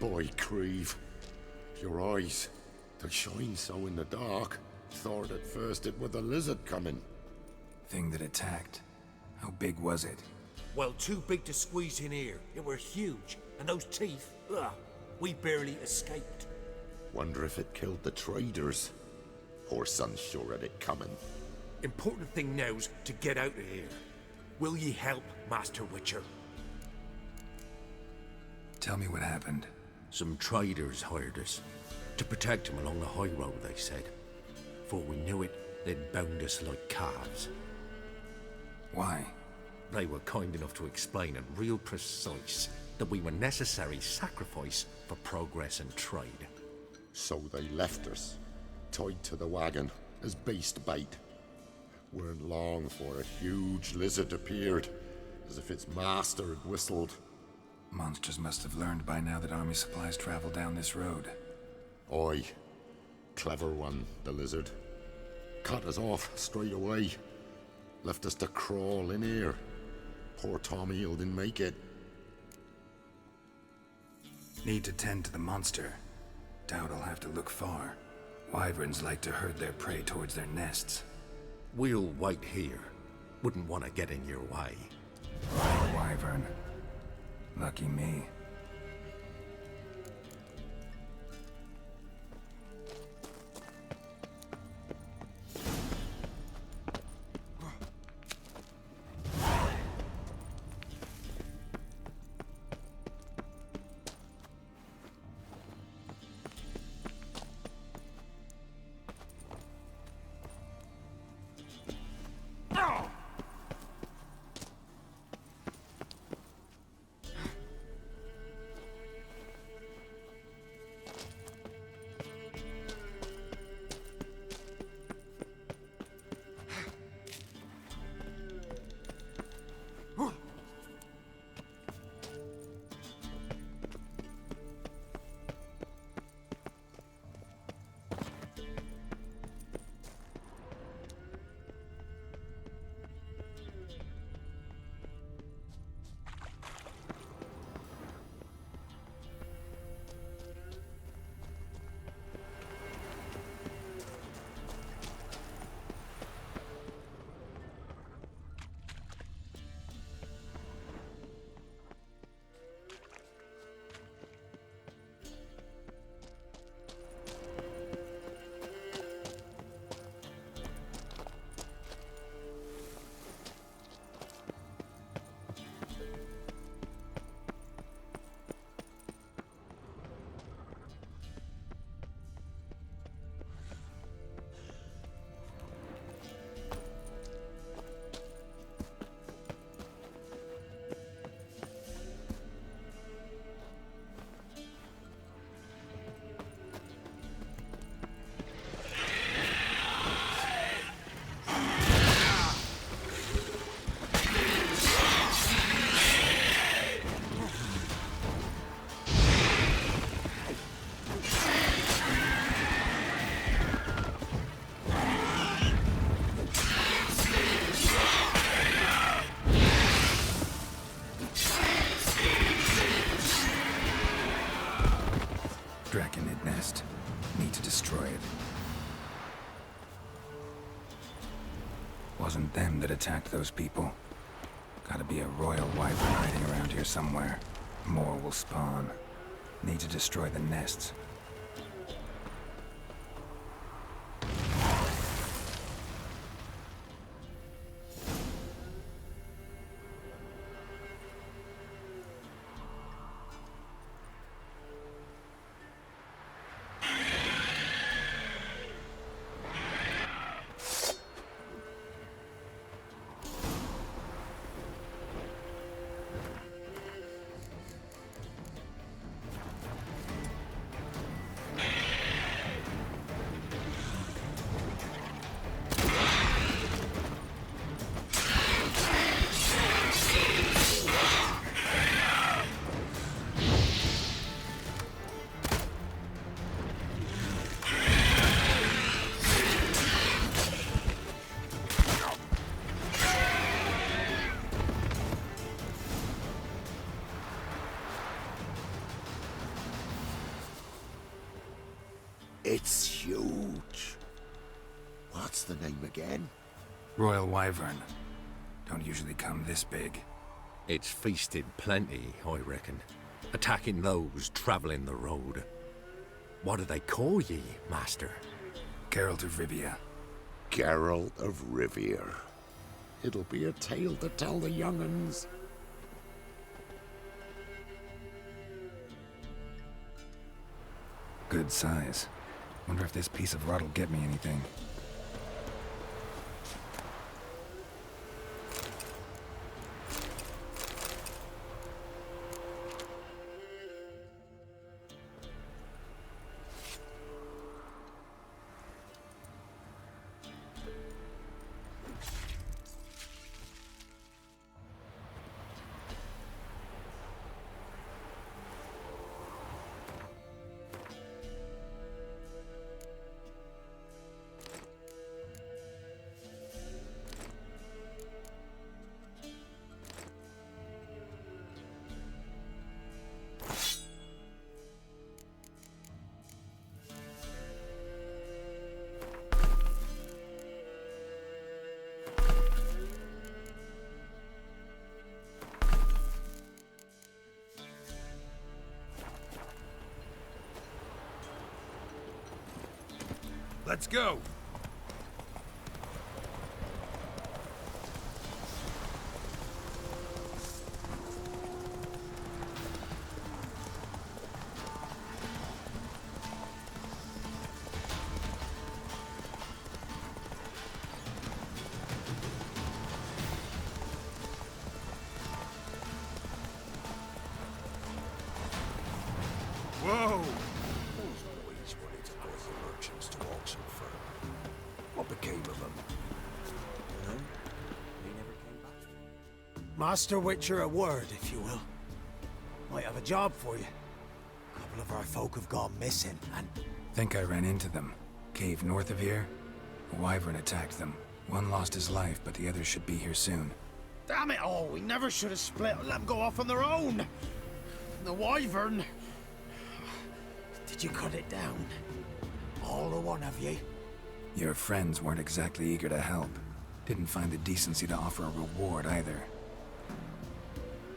boy, Creve. Your eyes, they shine so in the dark. Thought at first it was the lizard coming. Thing that attacked. How big was it? Well, too big to squeeze in here. It were huge. And those teeth, ugh, we barely escaped. Wonder if it killed the traders. Poor son's sure at it coming. Important thing now's to get out of here. Will ye help, Master Witcher? Tell me what happened. Some traders hired us. To protect them along the high road, they said. Before we knew it, they'd bound us like calves. Why? They were kind enough to explain and real precise that we were necessary sacrifice for progress and trade. So they left us, tied to the wagon, as beast bait. Weren't long for a huge lizard appeared, as if its master had whistled. Monsters must have learned by now that army supplies travel down this road. Oi. Clever one, the lizard. Cut us off straight away. Left us to crawl in here. Poor Tom Eel didn't make it. Need to tend to the monster. Doubt I'll have to look far. Wyverns like to herd their prey towards their nests. We'll wait here. Wouldn't want to get in your way. Wyvern. Lucky me. Draconid nest. Need to destroy it. Wasn't them that attacked those people. Gotta be a royal wyvern hiding around here somewhere. More will spawn. Need to destroy the nests. It's huge. What's the name again? Royal Wyvern. Don't usually come this big. It's feasted plenty, I reckon. Attacking those travelling the road. What do they call ye, master? Geralt of Rivia. Geralt of Rivia. It'll be a tale to tell the young'uns. Good size. Wonder if this piece of rod'll get me anything. Let's go! Whoa! Those boys wanted to go as the merchants to Oxenford. What became of them? No, they never came back. Master Witcher, a word, if you will. Might have a job for you. A couple of our folk have gone missing, and Think I ran into them. Cave north of here? A wyvern attacked them. One lost his life, but the others should be here soon. damn it all, we never should have split and let them go off on their own. The wyvern. Did you cut it down? All the one of ye? Your friends weren't exactly eager to help. Didn't find the decency to offer a reward either.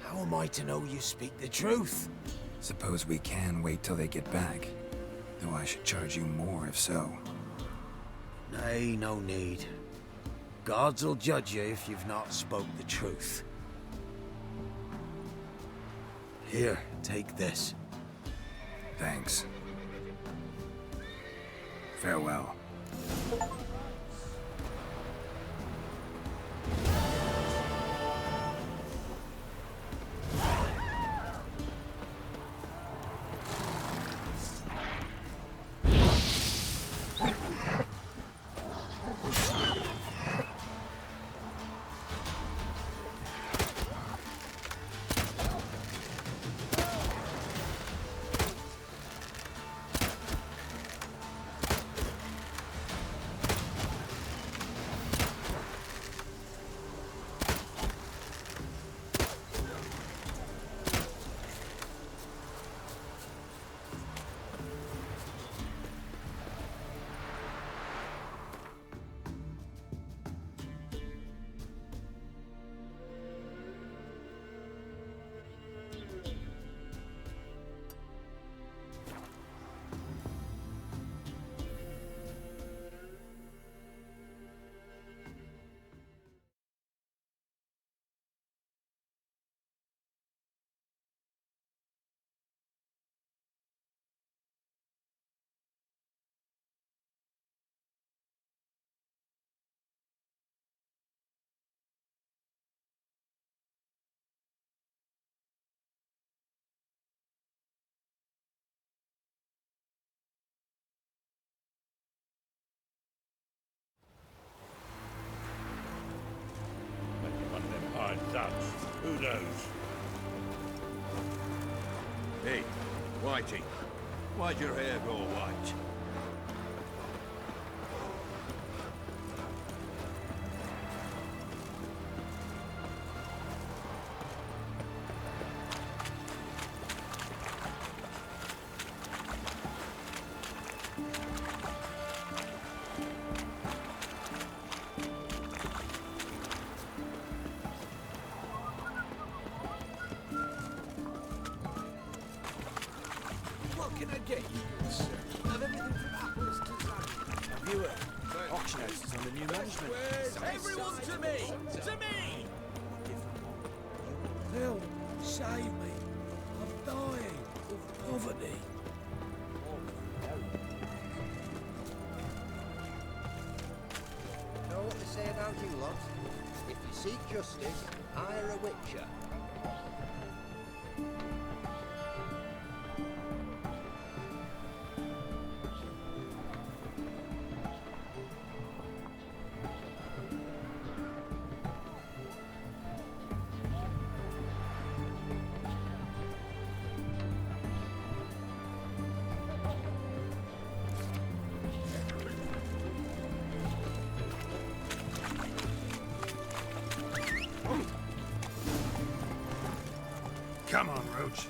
How am I to know you speak the truth? Suppose we can wait till they get back. Though I should charge you more if so. Nay, no need. Gods will judge you if you've not spoke the truth. Here, take this. Thanks. Farewell. One of them hard ducks. Who knows? Hey, Whitey, why'd your hair go white? can I get you, good sir? Have everything from apples to zanny. Have you auction houses under new management? Everyone to me! To me! Phil, save me. I'm dying of poverty. Know what they say about you lot? If you seek justice, hire a witcher. Come on, Roach.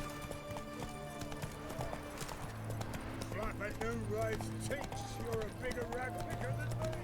Like my new wife's cheeks, you're a bigger rag picker than me.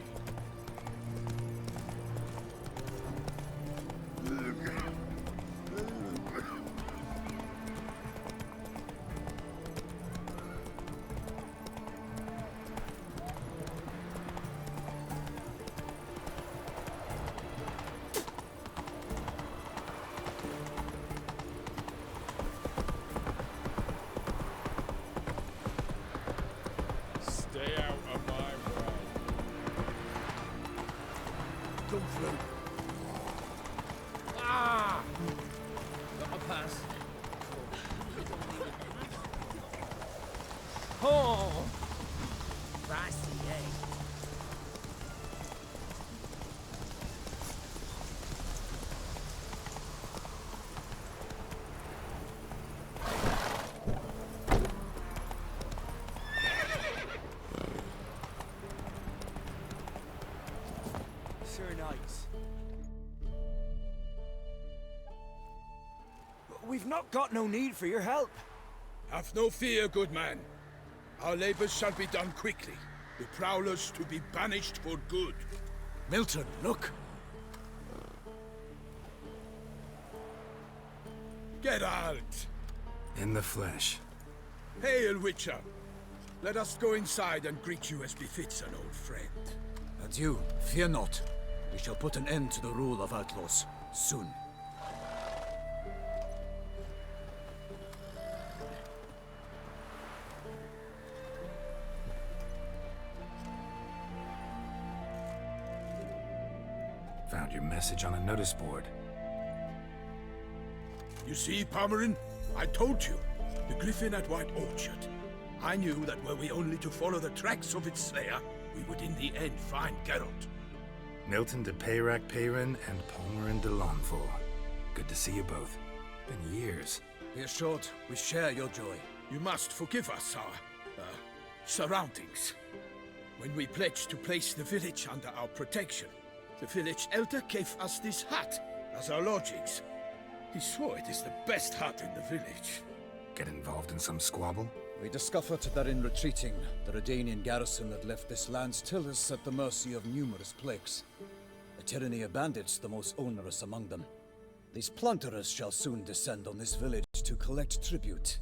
Stay out of my way. Come through. Ah! Got my pass. Oh! Spicy, eh? Sir Knights. We've not got no need for your help. Have no fear, good man. Our labors shall be done quickly. The prowlers to be banished for good. Milton, look. Geralt! In the flesh. Hail, Witcher! Let us go inside and greet you as befits an old friend. And you, fear not. We shall put an end to the rule of outlaws, soon. Found your message on a notice board. You see, Palmerin? I told you. The griffin at White Orchard. I knew that were we only to follow the tracks of its slayer, we would in the end find Geralt. Milton de Peyrac Peyrin and Palmerin de Lonfort. Good to see you both. Been years. Be assured, we share your joy. You must forgive us our, surroundings. When we pledged to place the village under our protection, the village elder gave us this hut as our lodgings. He swore it is the best hut in the village. Get involved in some squabble? We discovered that in retreating, the Redanian garrison that left this land still is at the mercy of numerous plagues. A tyranny of bandits, the most onerous among them. These plunderers shall soon descend on this village to collect tribute.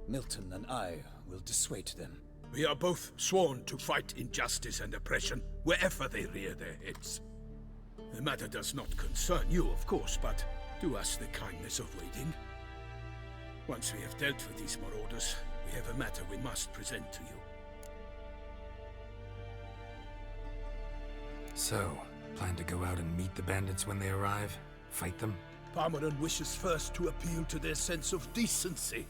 Milton and I will dissuade them. We are both sworn to fight injustice and oppression wherever they rear their heads. The matter does not concern you, of course, but do us the kindness of waiting. Once we have dealt with these marauders, we have a matter we must present to you. So, plan to go out and meet the bandits when they arrive? Fight them? Palmerin wishes first to appeal to their sense of decency.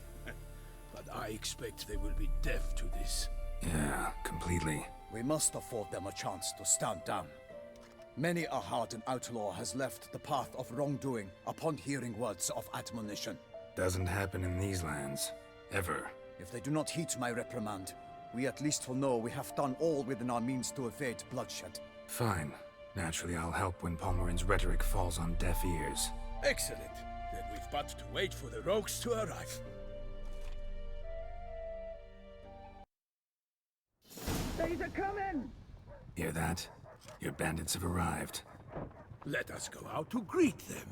But I expect they will be deaf to this. Yeah, completely. We must afford them a chance to stand down. Many a hardened outlaw has left the path of wrongdoing upon hearing words of admonition. Doesn't happen in these lands. Ever. If they do not heed my reprimand, we at least will know we have done all within our means to evade bloodshed. Fine. Naturally, I'll help when Palmerin's rhetoric falls on deaf ears. Excellent. Then we've but to wait for the rogues to arrive. Hear that? Your bandits have arrived. Let us go out to greet them.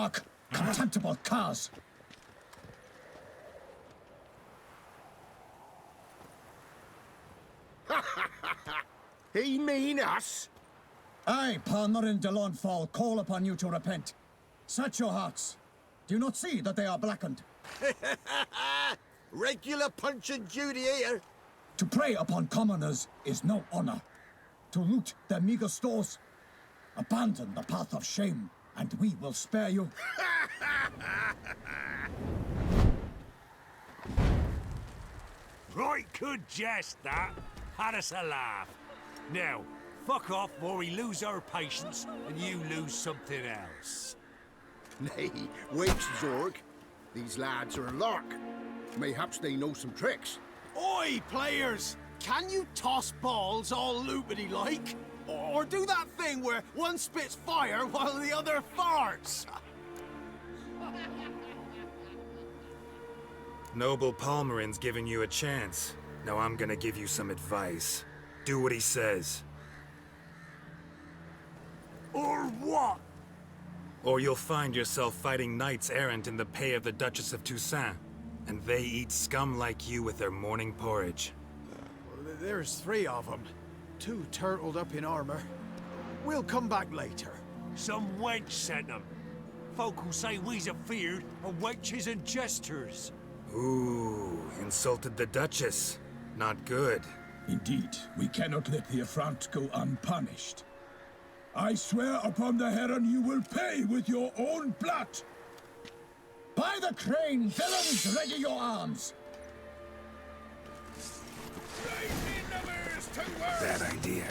Hark! Contemptible curs! He mean us? I, Palmerin de Launfal, call upon you to repent. Set your hearts. Do you not see that they are blackened? Regular punch and duty here. To prey upon commoners is no honor. To loot their meager stores, abandon the path of shame, and we will spare you. Right good jest, that. Had us a laugh. Now, fuck off or we lose our patience and you lose something else. Nay, wait, Zorg. These lads are a lark. Mayhaps they know some tricks. Oi, players! Can you toss balls all loopity-like? Or do that thing where one spits fire while the other farts? Noble Palmerin's giving you a chance. Now I'm gonna give you some advice. Do what he says. Or what? Or you'll find yourself fighting knights errant in the pay of the Duchess of Toussaint. And they eat scum like you with their morning porridge. There's 3 of them. 2 turtled up in armor. We'll come back later. Some wench sent them. Folk who say we's afeard are wenches and jesters. Ooh, insulted the Duchess. Not good. Indeed, we cannot let the affront go unpunished. I swear upon the Heron you will pay with your own blood! By the crane, villains, ready your arms! Bad idea.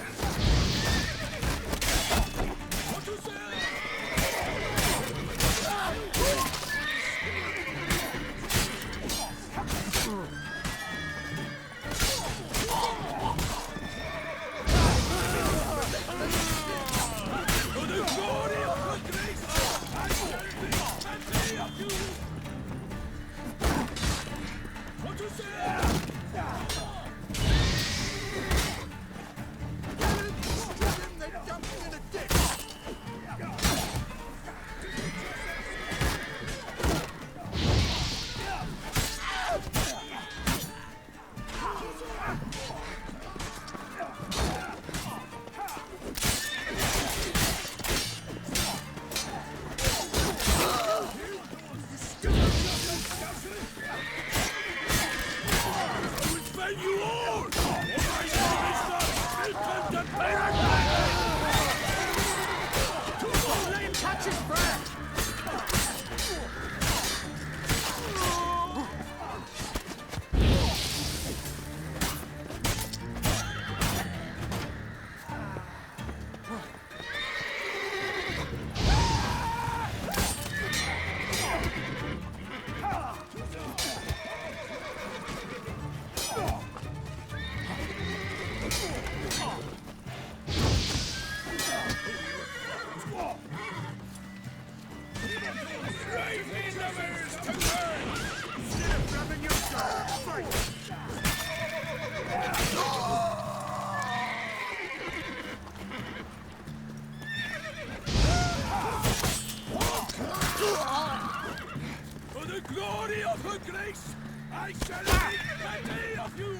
For the glory of her grace, I shall make plenty of you!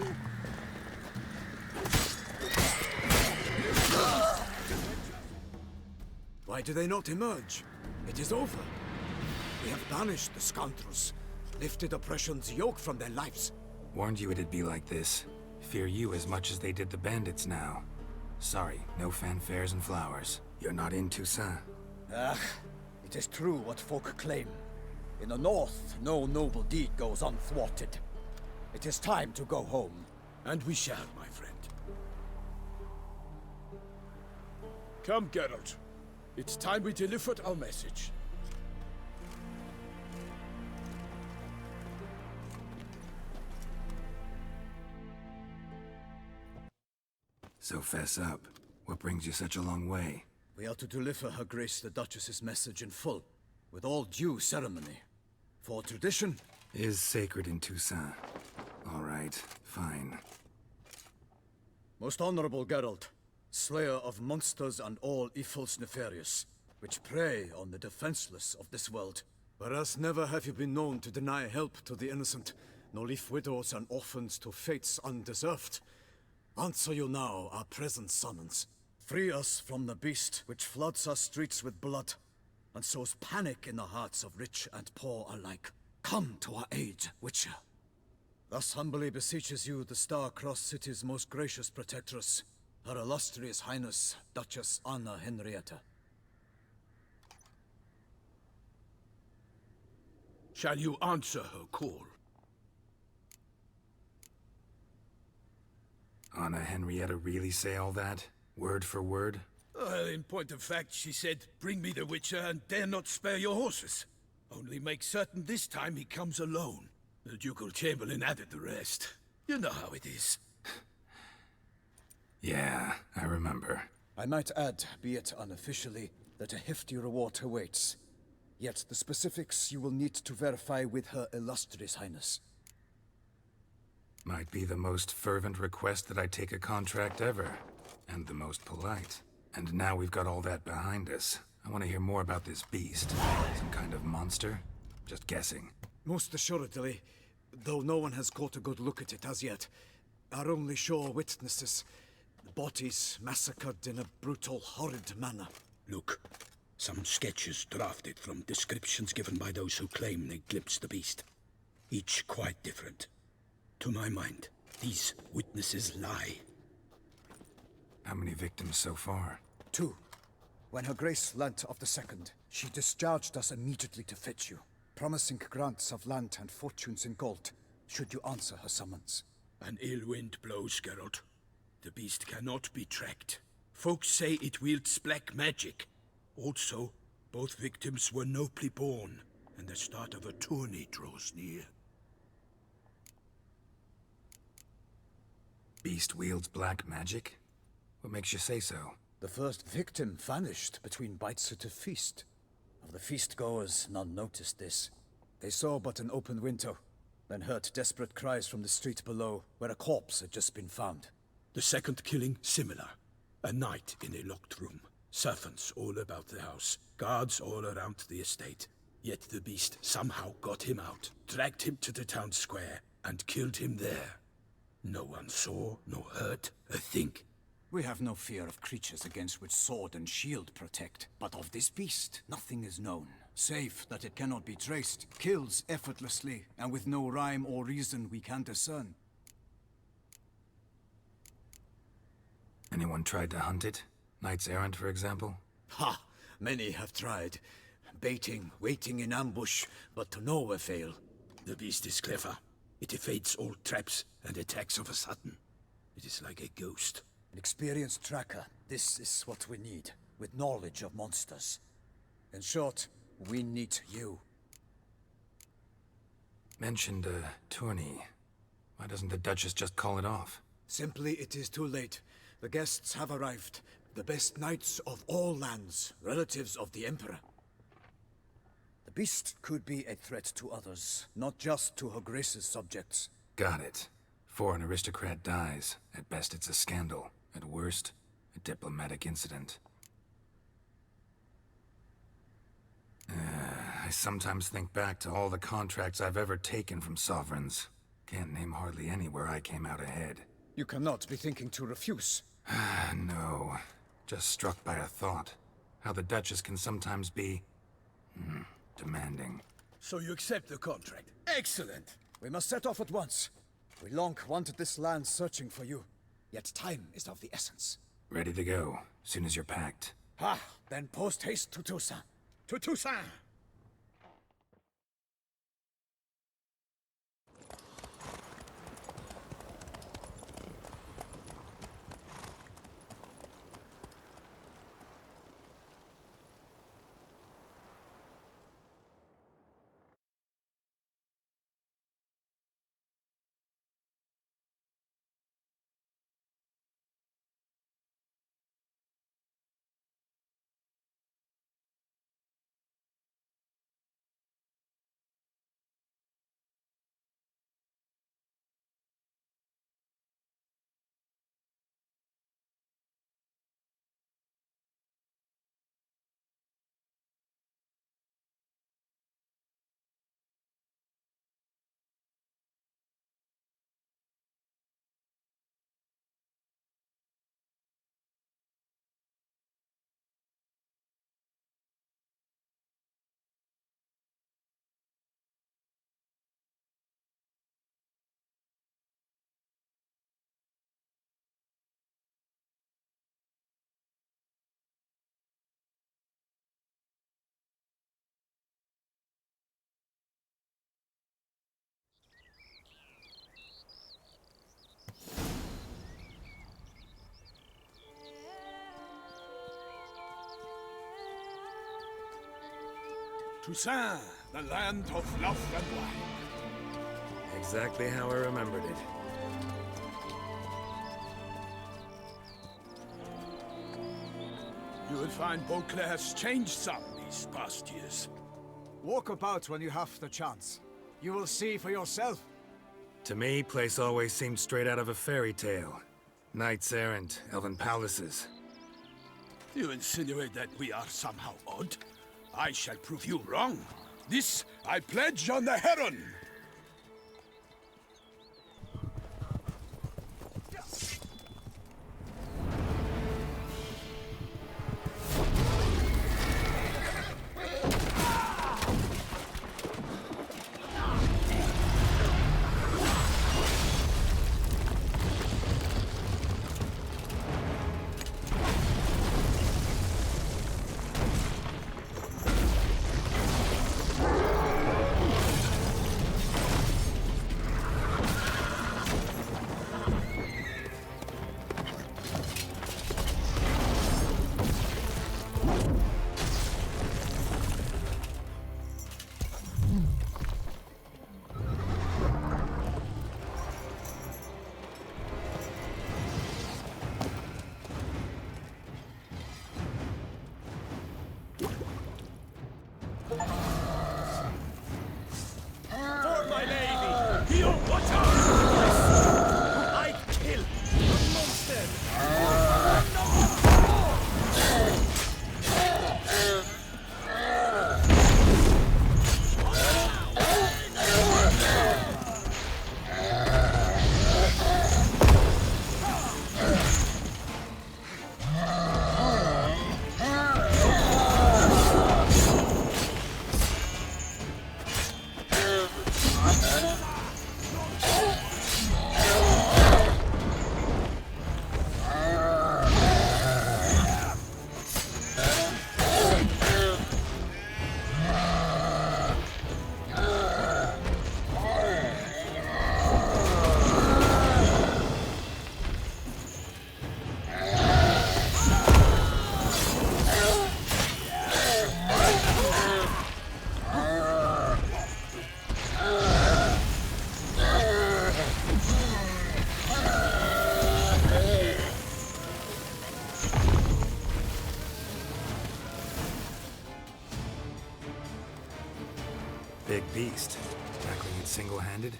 Why do they not emerge? It is over. We have banished the scoundrels, lifted oppression's yoke from their lives. Warned you it'd be like this. Fear you as much as they did the bandits now. Sorry, no fanfares and flowers. You're not in Toussaint. Ah, it is true what folk claim. In the north, no noble deed goes unthwarted. It is time to go home. And we shall, my friend. Come, Geralt. It's time we delivered our message. So fess up. What brings you such a long way? We are to deliver Her Grace the Duchess's message in full, with all due ceremony. For tradition is sacred in Toussaint. All right, fine. Most honorable Geralt, slayer of monsters and all evils nefarious. which prey on the defenseless of this world. Whereas never have you been known to deny help to the innocent, nor leave widows and orphans to fates undeserved. Answer you now our present summons. Free us from the beast which floods our streets with blood, and sows panic in the hearts of rich and poor alike. Come to our aid, Witcher. Thus humbly beseeches you the Star-Crossed City's most gracious protectress, Her Illustrious Highness, Duchess Anna Henrietta. Shall you answer her call? Anna Henrietta really say all that? Word for word? Well, in point of fact, she said, bring me the Witcher and dare not spare your horses. Only make certain this time he comes alone. The Ducal Chamberlain added the rest. You know how it is. Yeah, I remember. I might add, be it unofficially, that a hefty reward awaits. Yet the specifics you will need to verify with Her Illustrious Highness. Might be the most fervent request that I take a contract ever. And the most polite. And now we've got all that behind us. I want to hear more about this beast. Some kind of monster? Just guessing. Most assuredly, though no one has caught a good look at it as yet. Our only sure witnesses. Bodies massacred in a brutal, horrid manner. Look, some sketches drafted from descriptions given by those who claim they glimpsed the beast. Each quite different. To my mind, these witnesses lie. How many victims so far? 2. When Her Grace learnt of the second, she discharged us immediately to fetch you, promising grants of land and fortunes in gold, should you answer her summons. An ill wind blows, Geralt. The beast cannot be tracked. Folks say it wields black magic. Also, both victims were nobly born, and the start of a tourney draws near. Beast wields black magic? What makes you say so? The first victim vanished between bites at a feast. Of the feast-goers, none noticed this. They saw but an open window, then heard desperate cries from the street below, where a corpse had just been found. The second killing, similar. A night in a locked room. Servants all about the house. Guards all around the estate. Yet the beast somehow got him out, dragged him to the town square, and killed him there. No one saw, nor heard a thing. We have no fear of creatures against which sword and shield protect. But of this beast, nothing is known, save that it cannot be traced, kills effortlessly, and with no rhyme or reason we can discern. Anyone tried to hunt it? Knights errant, for example? Ha! Many have tried. Baiting, waiting in ambush, but to no avail. The beast is clever. It evades all traps and attacks of a sudden. It is like a ghost. An experienced tracker. This is what we need, with knowledge of monsters. In short, we need you. Mentioned a tourney. Why doesn't the Duchess just call it off? Simply, it is too late. The guests have arrived. The best knights of all lands, relatives of the Emperor. The beast could be a threat to others, not just to Her Grace's subjects. Got it. Before an aristocrat dies, at best it's a scandal. At worst, a diplomatic incident. I sometimes think back to all the contracts I've ever taken from sovereigns. Can't name hardly any where I came out ahead. You cannot be thinking to refuse. No. Just struck by a thought. How the Duchess can sometimes be... demanding. So you accept the contract. Excellent! We must set off at once. We long wanted this land searching for you. Yet time is of the essence. Ready to go, soon as you're packed. Then post-haste to Toussaint. To Toussaint! Toussaint, the land of love and wine. Exactly how I remembered it. You will find Beauclair's changed some these past years. Walk about when you have the chance. You will see for yourself. To me, place always seemed straight out of a fairy tale. Knights errant, elven palaces. You insinuate that we are somehow odd? I shall prove you wrong. This I pledge on the Heron! Big beast. Tackling it single-handed?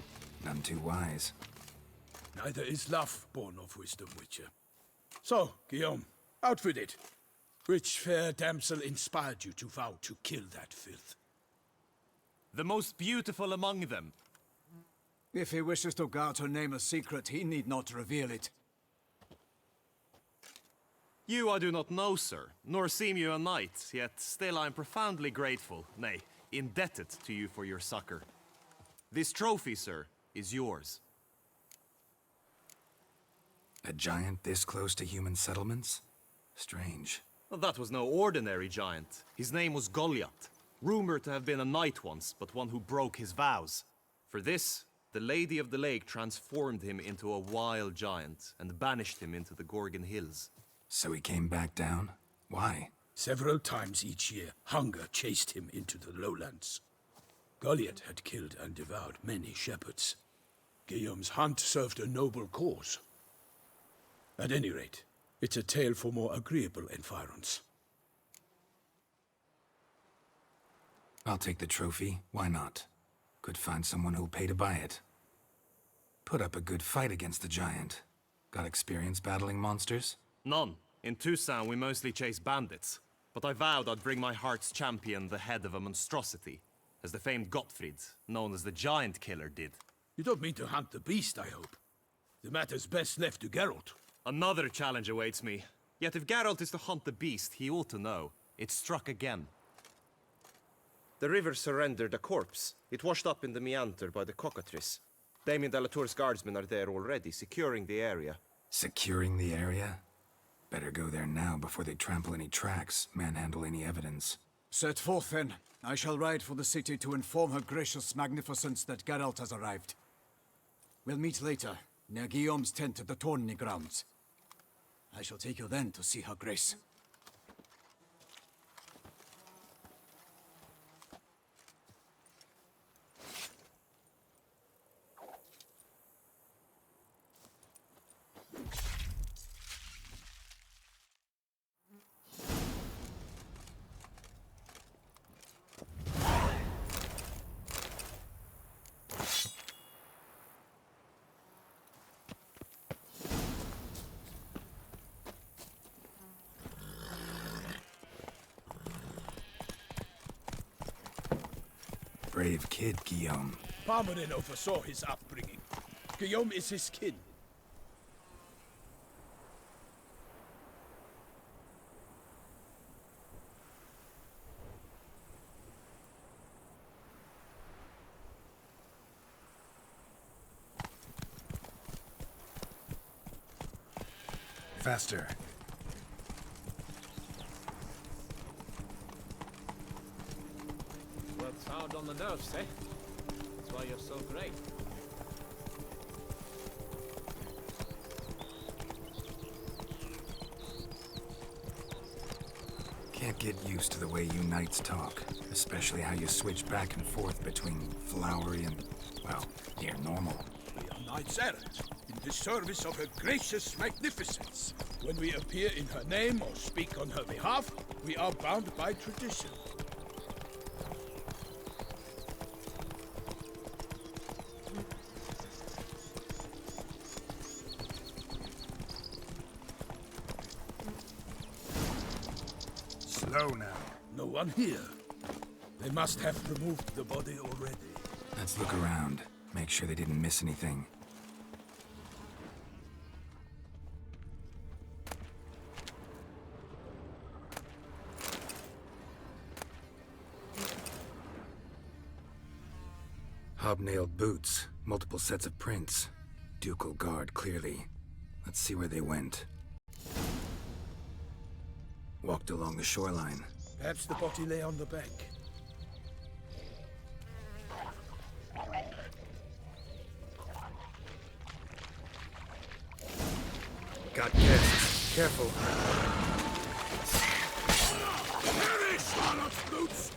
None too wise. Neither is love born of wisdom, Witcher. So, Guillaume, out with it. Which fair damsel inspired you to vow to kill that filth? The most beautiful among them. If he wishes to guard her name a secret, he need not reveal it. You I do not know, sir, nor seem you a knight, yet still I am profoundly grateful, nay, indebted to you for your succor. This trophy, sir, is yours. A giant this close to human settlements? Strange. Well, that was no ordinary giant. His name was Goliath, rumored to have been a knight once, but one who broke his vows. For this, the Lady of the Lake transformed him into a wild giant and banished him into the Gorgon Hills. So he came back down? Why? Several times each year, hunger chased him into the lowlands. Goliath had killed and devoured many shepherds. Guillaume's hunt served a noble cause. At any rate, it's a tale for more agreeable environs. I'll take the trophy. Why not? Could find someone who'll pay to buy it. Put up a good fight against the giant. Got experience battling monsters? None. In Toussaint, we mostly chase bandits. But I vowed I'd bring my heart's champion the head of a monstrosity, as the famed Gottfried, known as the Giant Killer, did. You don't mean to hunt the beast, I hope. The matter's best left to Geralt. Another challenge awaits me. Yet if Geralt is to hunt the beast, he ought to know. It struck again. The river surrendered a corpse. It washed up in the meander by the cockatrice. Damien de la Tour's guardsmen are there already, securing the area. Securing the area? Better go there now before they trample any tracks, manhandle any evidence. Set forth then. I shall ride for the city to inform her gracious magnificence that Geralt has arrived. We'll meet later, near Guillaume's tent at the tourney grounds. I shall take you then to see her grace. brave kid, Guillaume. Parmarin oversaw his upbringing. Guillaume is his kin. Faster. Works hard on the nerves, eh? That's why you're so great. Can't get used to the way you knights talk, especially how you switch back and forth between flowery and, well, near normal. We are knights errant, in the service of her gracious magnificence. When we appear in her name or speak on her behalf, we are bound by tradition. Slow now. No one here. They must have removed the body already. Let's look around. Make sure they didn't miss anything. Hobnailed boots, multiple sets of prints. Ducal guard, clearly. Let's see where they went. Walked along the shoreline. Perhaps the body lay on the bank. Got guests. Careful. Very Charlotte's boots!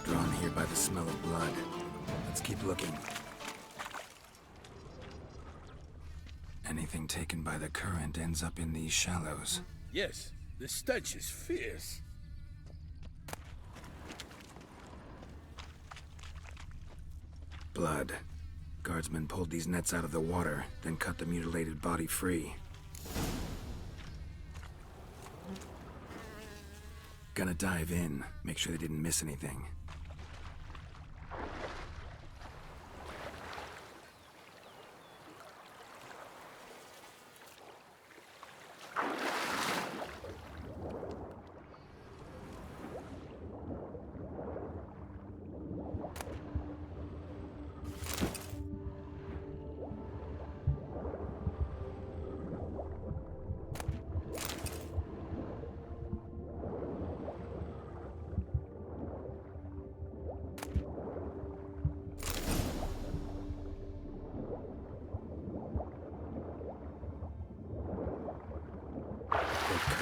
Drawn here by the smell of blood. Let's keep looking. Anything taken by the current ends up in these shallows. Yes, the stench is fierce. Blood. Guardsmen pulled these nets out of the water, then cut the mutilated body free. Gonna dive in, make sure they didn't miss anything.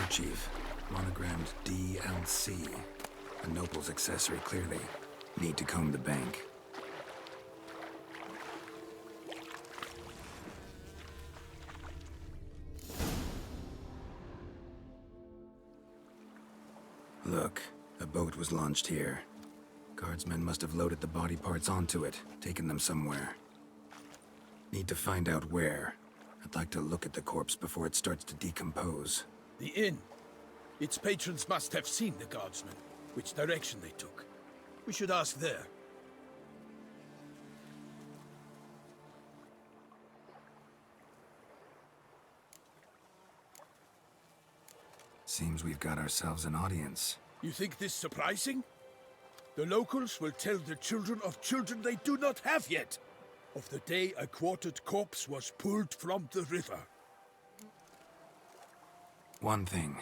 Kerchief, monogrammed DLC. A noble's accessory, clearly. Need to comb the bank. Look, a boat was launched here. Guardsmen must have loaded the body parts onto it, taken them somewhere. Need to find out where. I'd like to look at the corpse before it starts to decompose. The inn. Its patrons must have seen the guardsmen, which direction they took. We should ask there. Seems we've got ourselves an audience. You think this surprising? The locals will tell the children of children they do not have yet. of the day a quartered corpse was pulled from the river. One thing.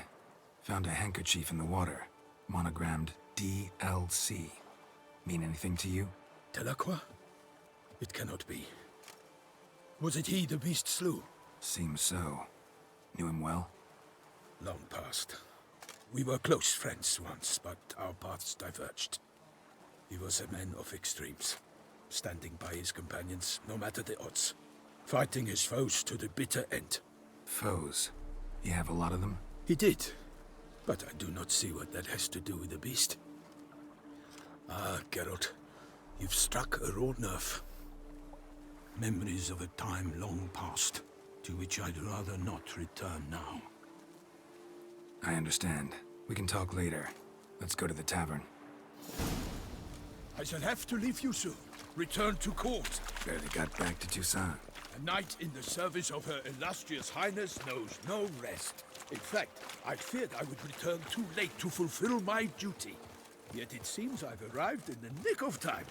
Found a handkerchief in the water. Monogrammed DLC. Mean anything to you? Delacroix? It cannot be. Was it he the beast slew? Seems so. Knew him well? Long past. We were close friends once, but our paths diverged. He was a man of extremes, standing by his companions, no matter the odds. Fighting his foes to the bitter end. Foes? You have a lot of them? He did, but I do not see what that has to do with the beast. Ah, Geralt, you've struck a raw nerve. Memories of a time long past, to which I'd rather not return now. I understand. We can talk later. Let's go to the tavern. I shall have to leave you soon. Return to court. Barely got back to Toussaint. A knight in the service of Her Illustrious Highness knows no rest. In fact, I feared I would return too late to fulfill my duty. Yet it seems I've arrived in the nick of time.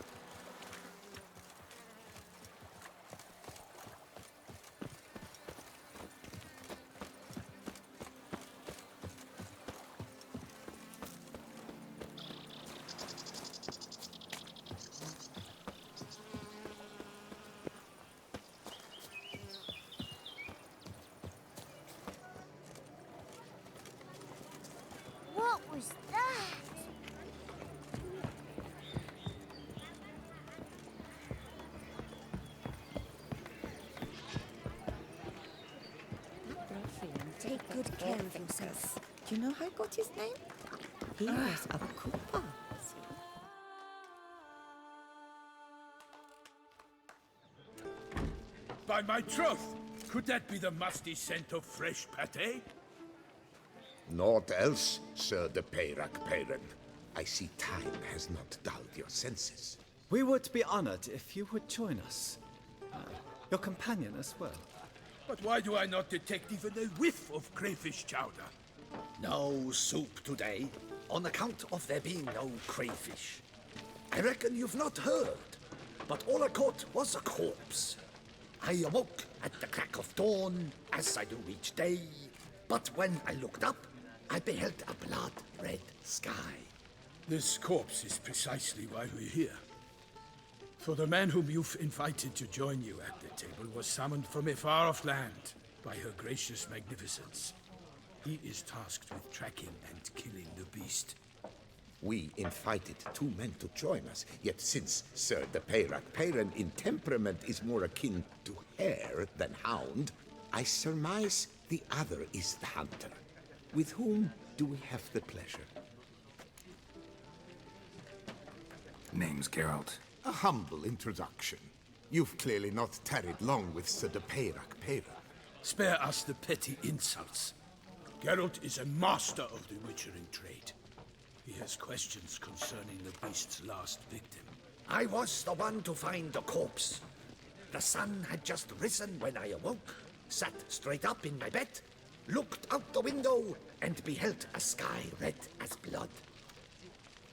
What was that? Take good care of yourself. Do you know how I got his name? He was a cooper. By my troth! Could that be the musty scent of fresh pate? Naught else, Sir de Peyrac Peyran. I see time has not dulled your senses. We would be honored if you would join us. Your companion as well. But why do I not detect even a whiff of crayfish chowder? No soup today, on account of there being no crayfish. I reckon you've not heard, but all I caught was a corpse. I awoke at the crack of dawn, as I do each day, but when I looked up, I beheld a blood-red sky. This corpse is precisely why we're here. For the man whom you've invited to join you at the table was summoned from a far-off land by her gracious magnificence. He is tasked with tracking and killing the beast. We invited two men to join us, yet since Sir de Peyrac Peyran in temperament is more akin to hare than hound, I surmise the other is the hunter. With whom do we have the pleasure? Name's Geralt. A humble introduction. You've clearly not tarried long with Sir de Peyrac Peyran. Spare us the petty insults. Geralt is a master of the witchering trade. He has questions concerning the beast's last victim. I was the one to find the corpse. The sun had just risen when I awoke, sat straight up in my bed, looked out the window, and beheld a sky red as blood.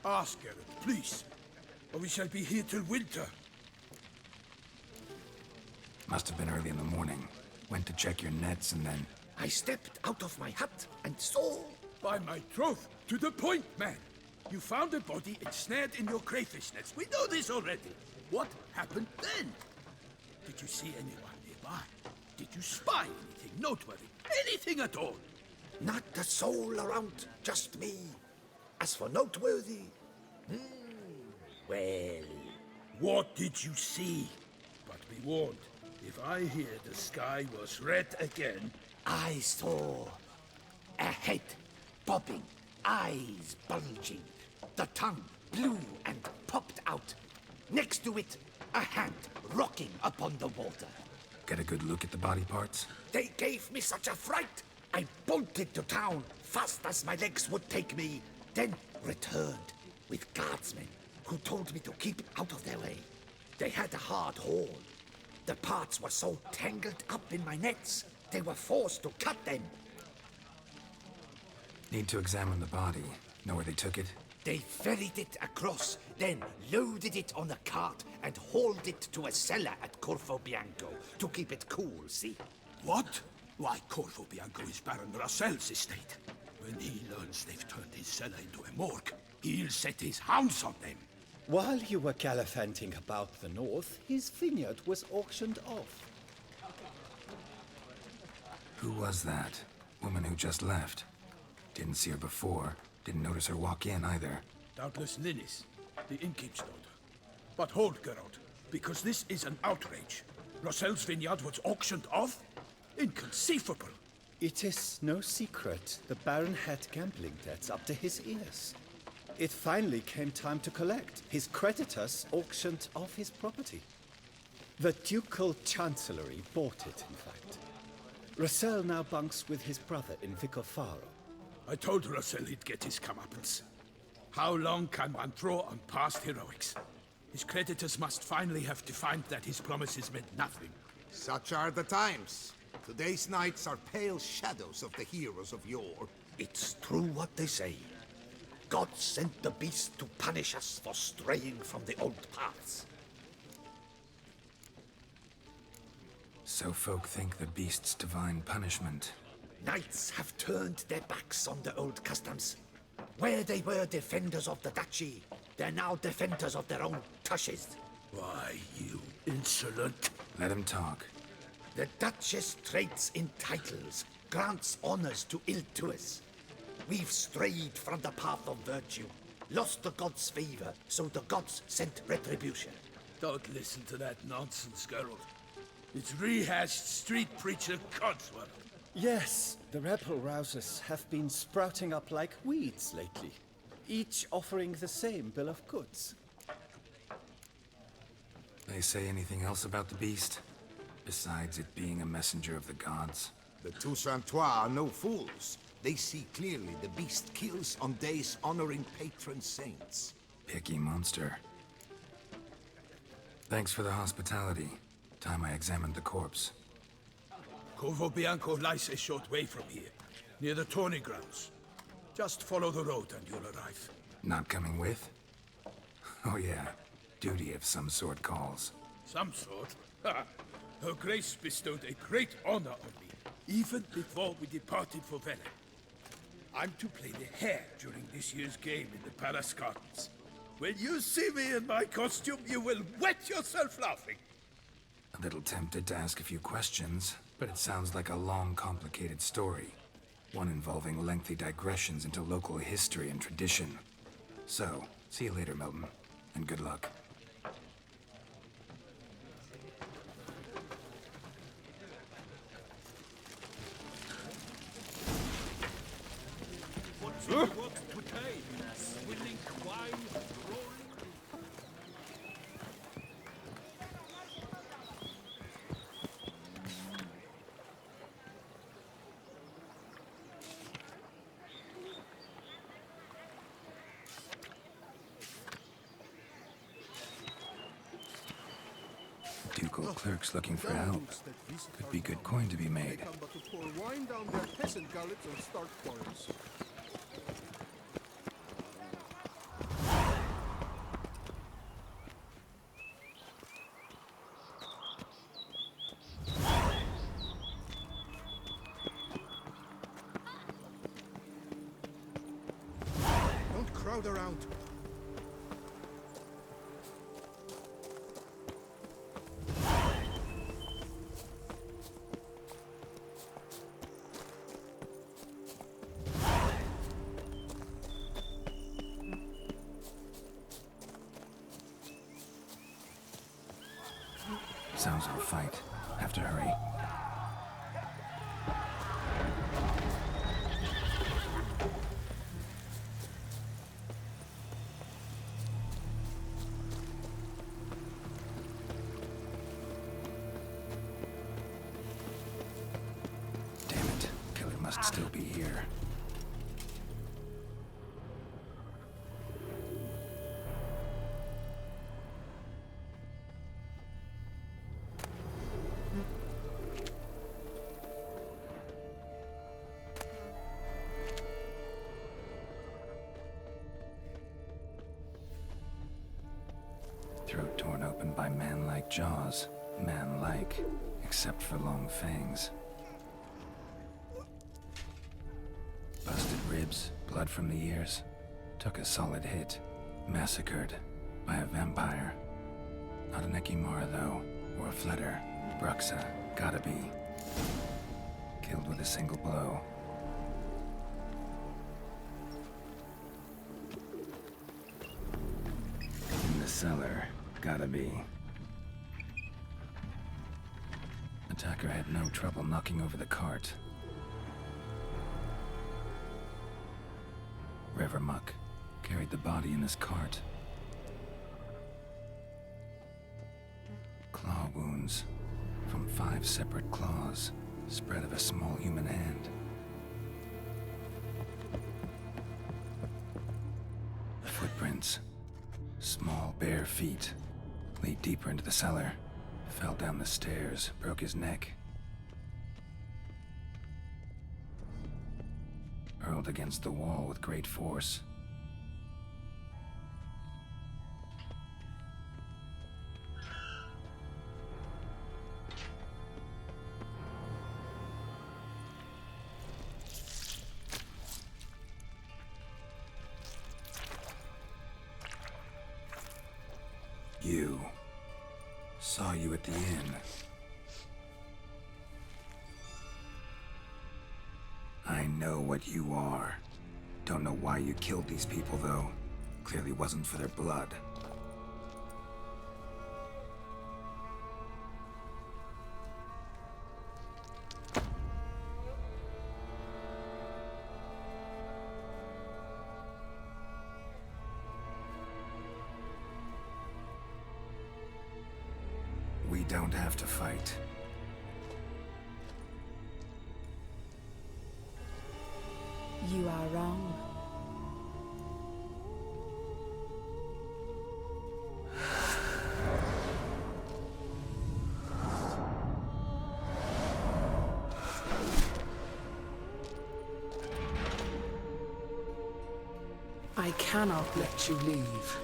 Ask Geralt, please, or we shall be here till winter. Must have been early in the morning. Went to check your nets and then... I stepped out of my hut and saw... By my troth, to the point, man! You found a body ensnared in your crayfish nets. We know this already. What happened then? Did you see anyone nearby? Did you spy anything noteworthy? Anything at all? Not a soul around, just me. As for noteworthy... well... What did you see? But be warned, if I hear the sky was red again... I saw a head popping, eyes bulging, the tongue blue and popped out. Next to it, a hand rocking upon the water. Get a good look at the body parts? They gave me such a fright. I bolted to town fast as my legs would take me, then returned with guardsmen who told me to keep out of their way. They had a hard haul. The parts were so tangled up in my nets, they were forced to cut them. Need to examine the body. Know where they took it? They ferried it across, then loaded it on a cart and hauled it to a cellar at Corvo Bianco to keep it cool, see? What? Why, Corvo Bianco is Baron Russell's estate. When he learns they've turned his cellar into a morgue, he'll set his hounds on them. While you were gallivanting about the north, his vineyard was auctioned off. Who was that? Woman who just left. Didn't see her before. Didn't notice her walk in either. Doubtless Linnis, the innkeep's daughter. But hold, Geralt, because this is an outrage. Russell's vineyard was auctioned off? Inconceivable! It is no secret the Baron had gambling debts up to his ears. It finally came time to collect. His creditors auctioned off his property. The Ducal Chancellery bought it, in fact. Russell now bunks with his brother in Vicofaro. I told Russell he'd get his comeuppance. How long can one draw on past heroics? His creditors must finally have defined that his promises meant nothing. Such are the times. Today's knights are pale shadows of the heroes of yore. It's true what they say. God sent the beast to punish us for straying from the old paths. So folk think the beast's divine punishment. Knights have turned their backs on the old customs. Where they were defenders of the duchy, they're now defenders of their own tushes. Why, you insolent... Let him talk. The Duchess trades in titles, grants honors to ill-doers. We've strayed from the path of virtue, lost the gods' favor, so the gods sent retribution. Don't listen to that nonsense, Geralt. It's rehashed street preacher codswallop. Yes, the rebel rousers have been sprouting up like weeds lately, each offering the same bill of goods. They say anything else about the beast? Besides it being a messenger of the gods? The Toussaintois are no fools. They see clearly the beast kills on days honoring patron saints. Picky monster. Thanks for the hospitality. Time I examined the corpse. Corvo Bianco lies a short way from here, near the tourney grounds. Just follow the road and you'll arrive. Not coming with? Oh yeah, duty of some sort calls. Some sort? Ha! Her Grace bestowed a great honor on me, even before we departed for Velen. I'm to play the hare during this year's game in the Palace Gardens. When you see me in my costume, you will wet yourself laughing. A little tempted to ask a few questions, but it sounds like a long, complicated story. One involving lengthy digressions into local history and tradition. So, see you later, Milton, and good luck. Ducal clerks looking for help. Could be good coin to be made. But to pour wine down their peasant gullet and start quarrels. Don't crowd around. Sounds of a fight. Have to hurry. Damn it. Killer must still be here. throat torn open by man-like jaws. Man-like, except for long fangs. Busted ribs, blood from the ears. Took a solid hit. Massacred by a vampire. Not an Ekimara, though, or a Fletter. Bruxa, gotta be. Killed with a single blow. In the cellar, gotta be. Attacker had no trouble knocking over the cart. River Muck carried the body in his cart. Claw wounds from 5 separate claws, spread of a small human hand. Footprints, small bare feet, lead deeper into the cellar. Fell down the stairs, broke his neck. Hurled against the wall with great force. You. Saw you at the inn. I know what you are. Don't know why you killed these people, though. Clearly wasn't for their blood. We don't have to fight. You are wrong. I cannot let you leave.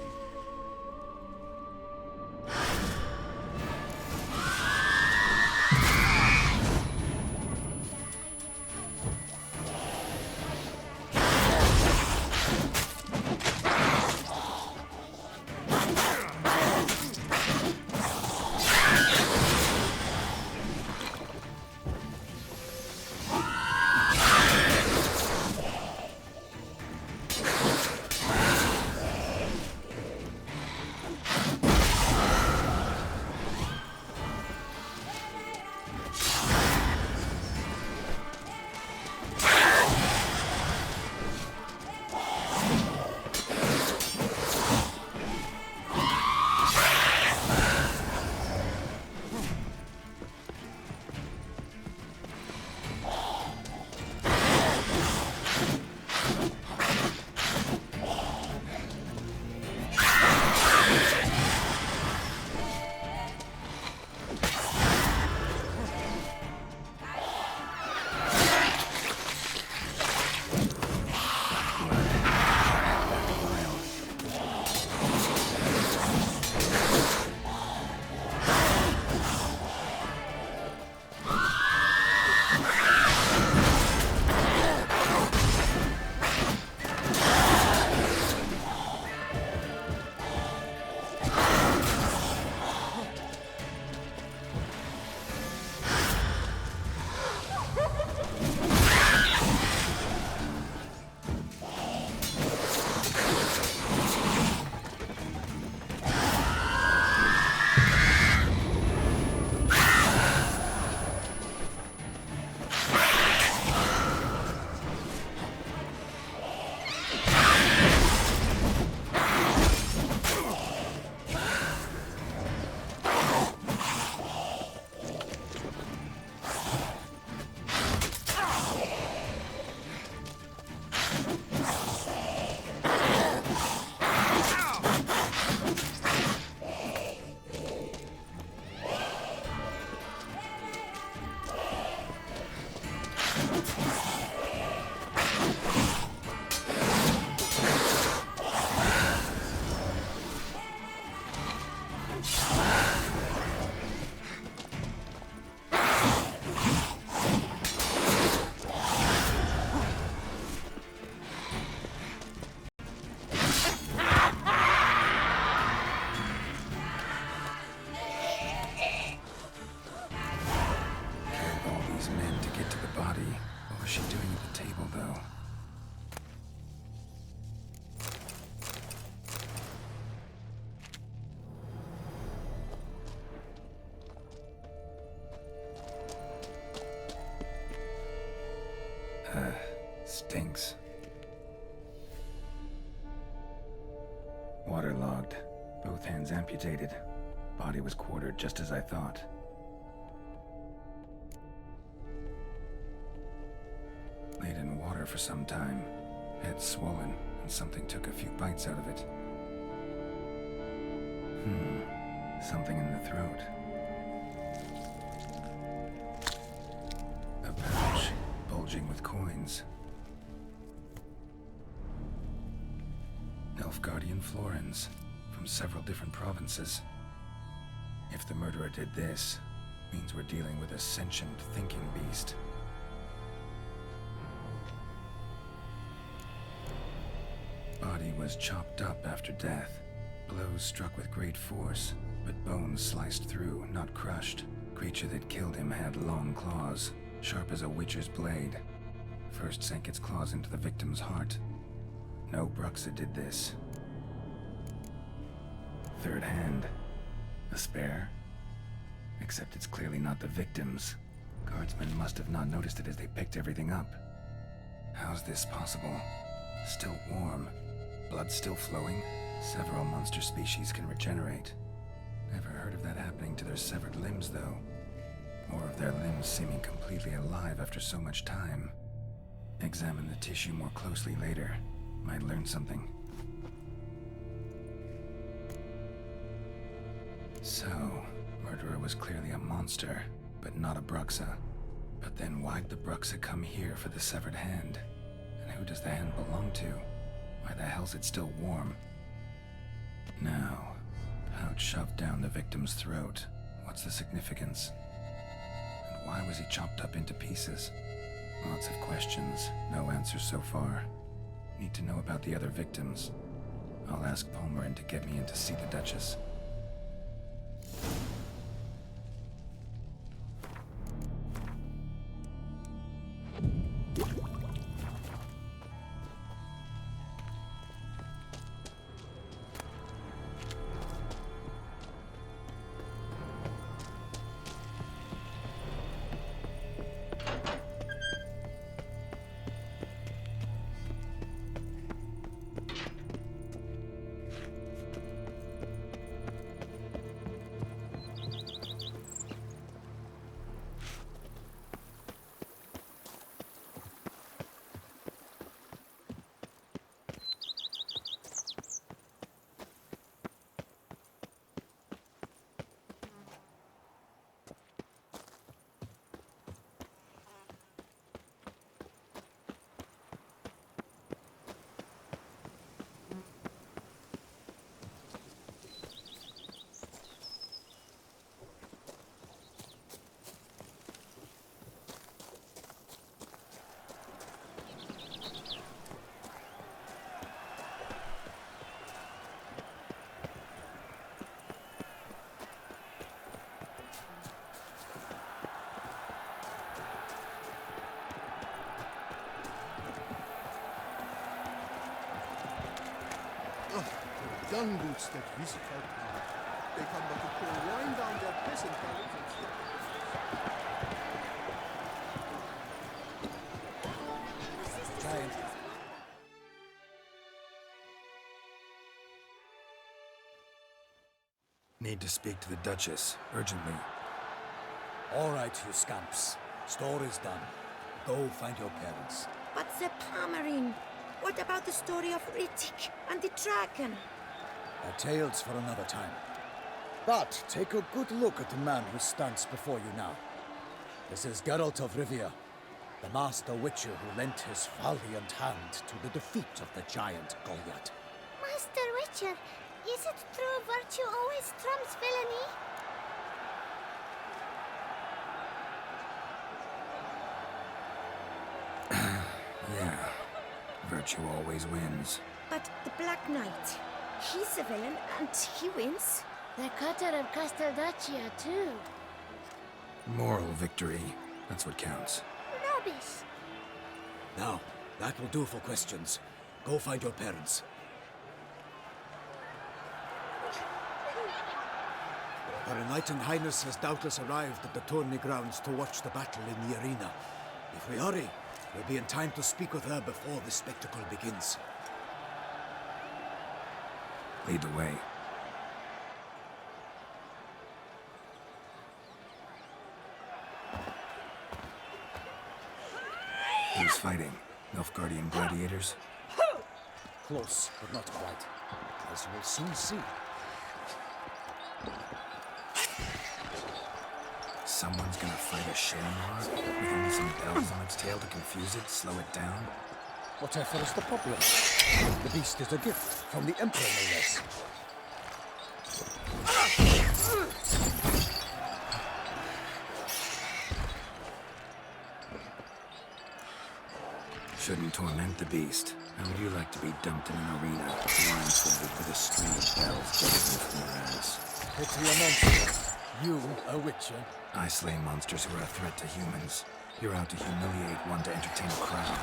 What was she doing at the table, though? Stinks. Waterlogged. Both hands amputated. Body was quartered just as I thought. Laid in water for some time. Head swollen, and something took a few bites out of it. Something in the throat. A pouch, bulging with coins. Nilfgaardian florins, from several different provinces. If the murderer did this, means we're dealing with a sentient, thinking beast. Body was chopped up after death. Blows struck with great force, but bones sliced through, not crushed. Creature that killed him had long claws, sharp as a witcher's blade. First sank its claws into the victim's heart. No Bruxa did this. Third hand. A spare? Except it's clearly not the victim's. Guardsmen must have not noticed it as they picked everything up. How's this possible? Still warm. Blood still flowing? Several monster species can regenerate. Never heard of that happening to their severed limbs, though. Or of their limbs seeming completely alive after so much time. Examine the tissue more closely later. Might learn something. So, murderer was clearly a monster, but not a Bruxa. But then why'd the Bruxa come here for the severed hand? And who does the hand belong to? Why the hell's it still warm? Now, pouch shoved down the victim's throat. What's the significance? And why was he chopped up into pieces? Lots of questions, no answers so far. Need to know about the other victims. I'll ask Palmerin to get me in to see the Duchess. Young boots that visit our town. They come but to pour wine down their peasant bellies and Giant. Need to speak to the Duchess, urgently. All right, you scamps. Store is done. Go find your parents. But the Palmerin, what about the story of Rittik and the dragon? Our tales for another time. But take a good look at the man who stands before you now. This is Geralt of Rivia, the master witcher who lent his valiant hand to the defeat of the giant Goliath. Master Witcher, is it true virtue always trumps villainy? Yeah, virtue always wins. But the Black Knight, he's a villain and he wins. The cutter of Casteldaccia, too. Moral victory, that's what counts. Rubbish. Now, that will do for questions. Go find your parents. Her Enlightened Highness has doubtless arrived at the tourney grounds to watch the battle in the arena. If we hurry, we'll be in time to speak with her before the spectacle begins. Lead the way. Who's fighting? Nilfgaardian gladiators? Close, but not quite. As you will soon see. Someone's gonna fight a Shalimar with only some bells on its tail to confuse it, slow it down? Whatever is the problem? The beast is a gift from the Emperor, no less. Shouldn't torment the beast. How would you like to be dumped in an arena, blindfolded with a string of bells jutting from your ass? Pity a monster. You, a witcher? I slay monsters who are a threat to humans. You're out to humiliate one to entertain a crowd.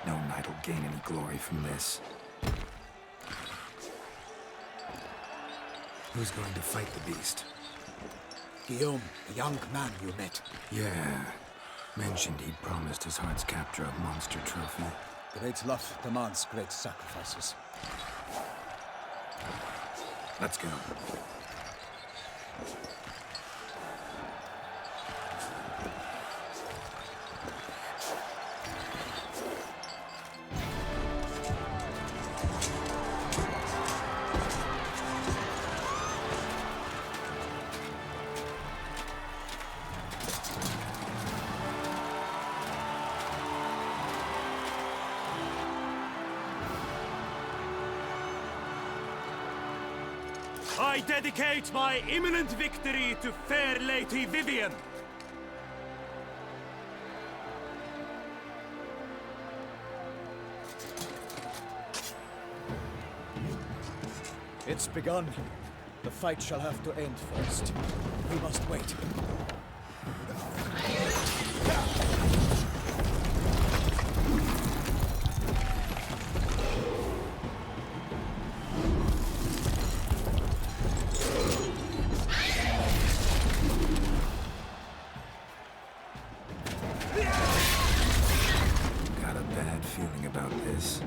No knight will gain any glory from this. Who's going to fight the beast? Guillaume, the young man you met. Yeah. Mentioned he'd promised his heart's capture a monster trophy. Great love demands great sacrifices. Let's go. I dedicate my imminent victory to fair Lady Vivian. It's begun. The fight shall have to end first. We must wait. Got a bad feeling about this.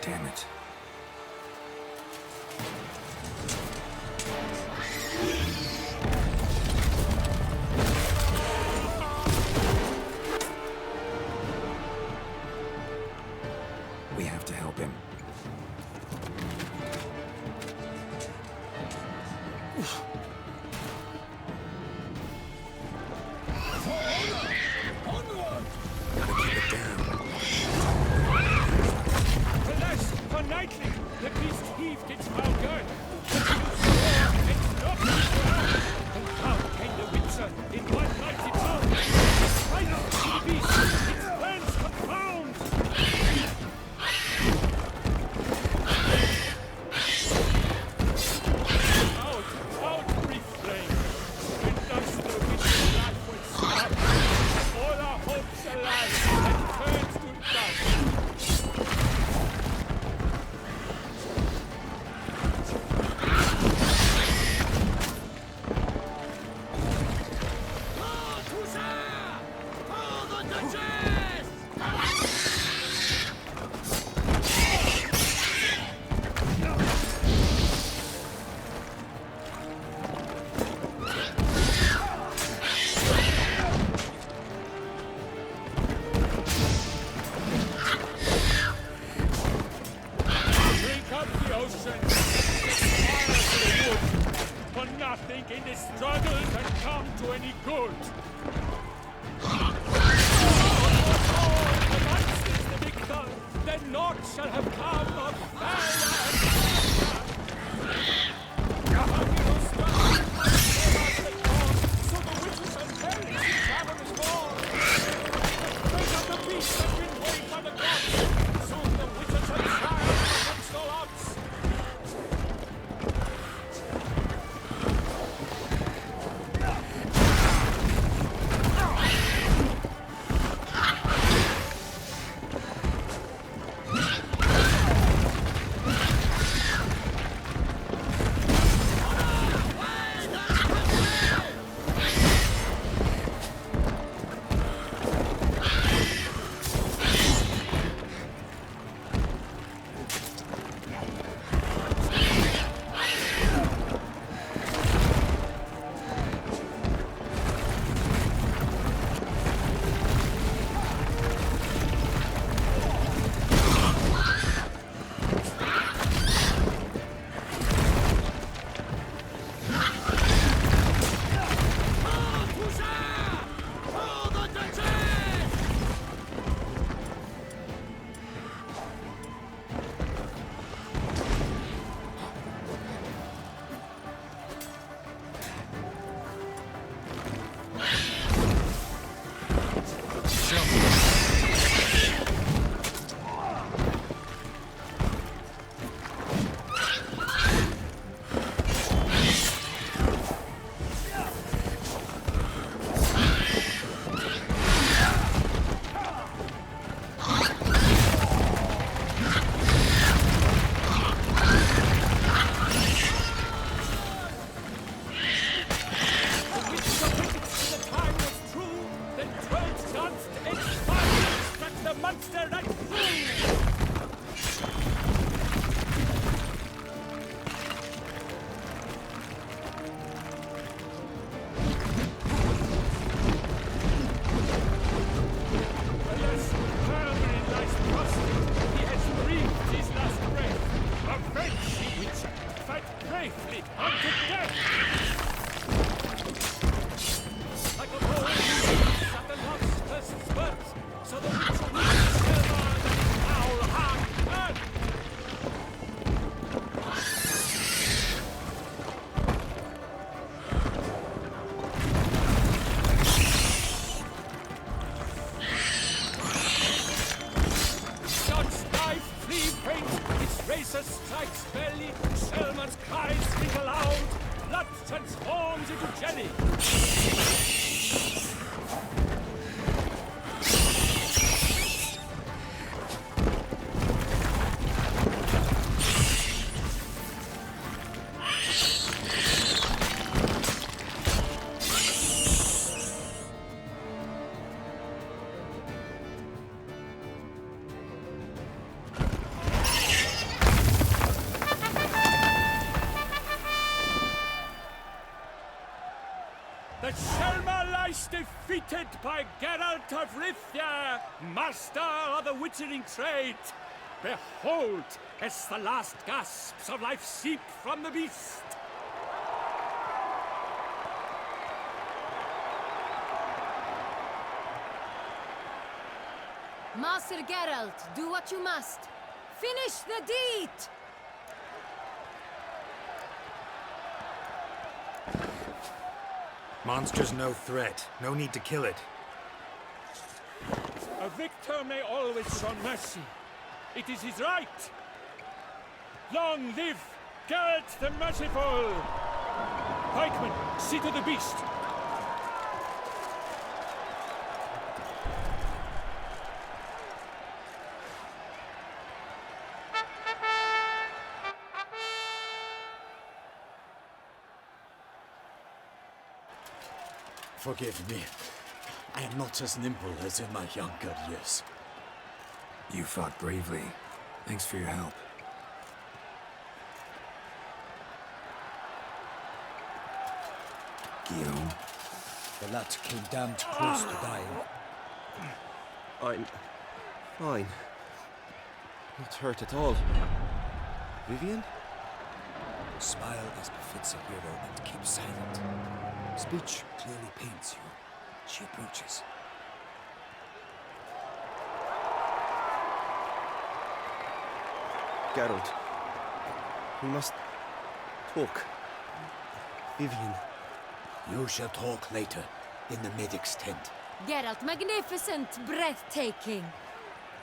Damn it. We have to help him. Gotta keep it down. Alas, for nightly, the beast heaved its foul girth. It's not and down came the Witcher in one mighty pound. Final to the beast, its plans confound. Out, brief flame. And thus the Witcher's life would stop. All our hopes alive and turned to dust. Drink up the ocean, fire to the wood, for nothing in this struggle can come to any good. Oh, the monsters the victor, then naught shall have come of fair land. thunder strikes belly, Selman's cries ring aloud, blood transforms into jelly. The Selma lies defeated by Geralt of Rivia, master of the witchering trade. Behold, as the last gasps of life seep from the beast. Master Geralt, do what you must. Finish the deed! Monster's no threat. No need to kill it. A victor may always show mercy. It is his right. Long live Geralt the Merciful! Pikeman, see to the beast. Forgive me. I am not as nimble as in my younger years. You fought bravely. Thanks for your help. Guillaume. The lad came damned close to dying. I'm fine. Not hurt at all. Vivian? Smile as befits a hero and keep silent. Speech clearly pains you. She approaches. Geralt. We must talk. Vivian. You shall talk later, in the medic's tent. Geralt, magnificent, breathtaking.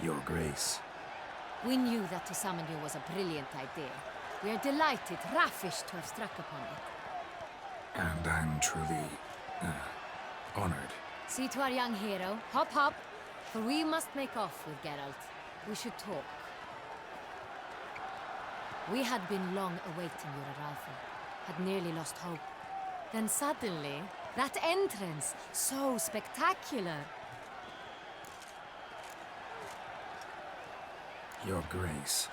Your Grace. We knew that to summon you was a brilliant idea. We are delighted, ravished to have struck upon it. And I'm truly, honored. See to our young hero. Hop, hop. For we must make off with Geralt. We should talk. We had been long awaiting your arrival. Had nearly lost hope. Then suddenly, that entrance, so spectacular. Your Grace.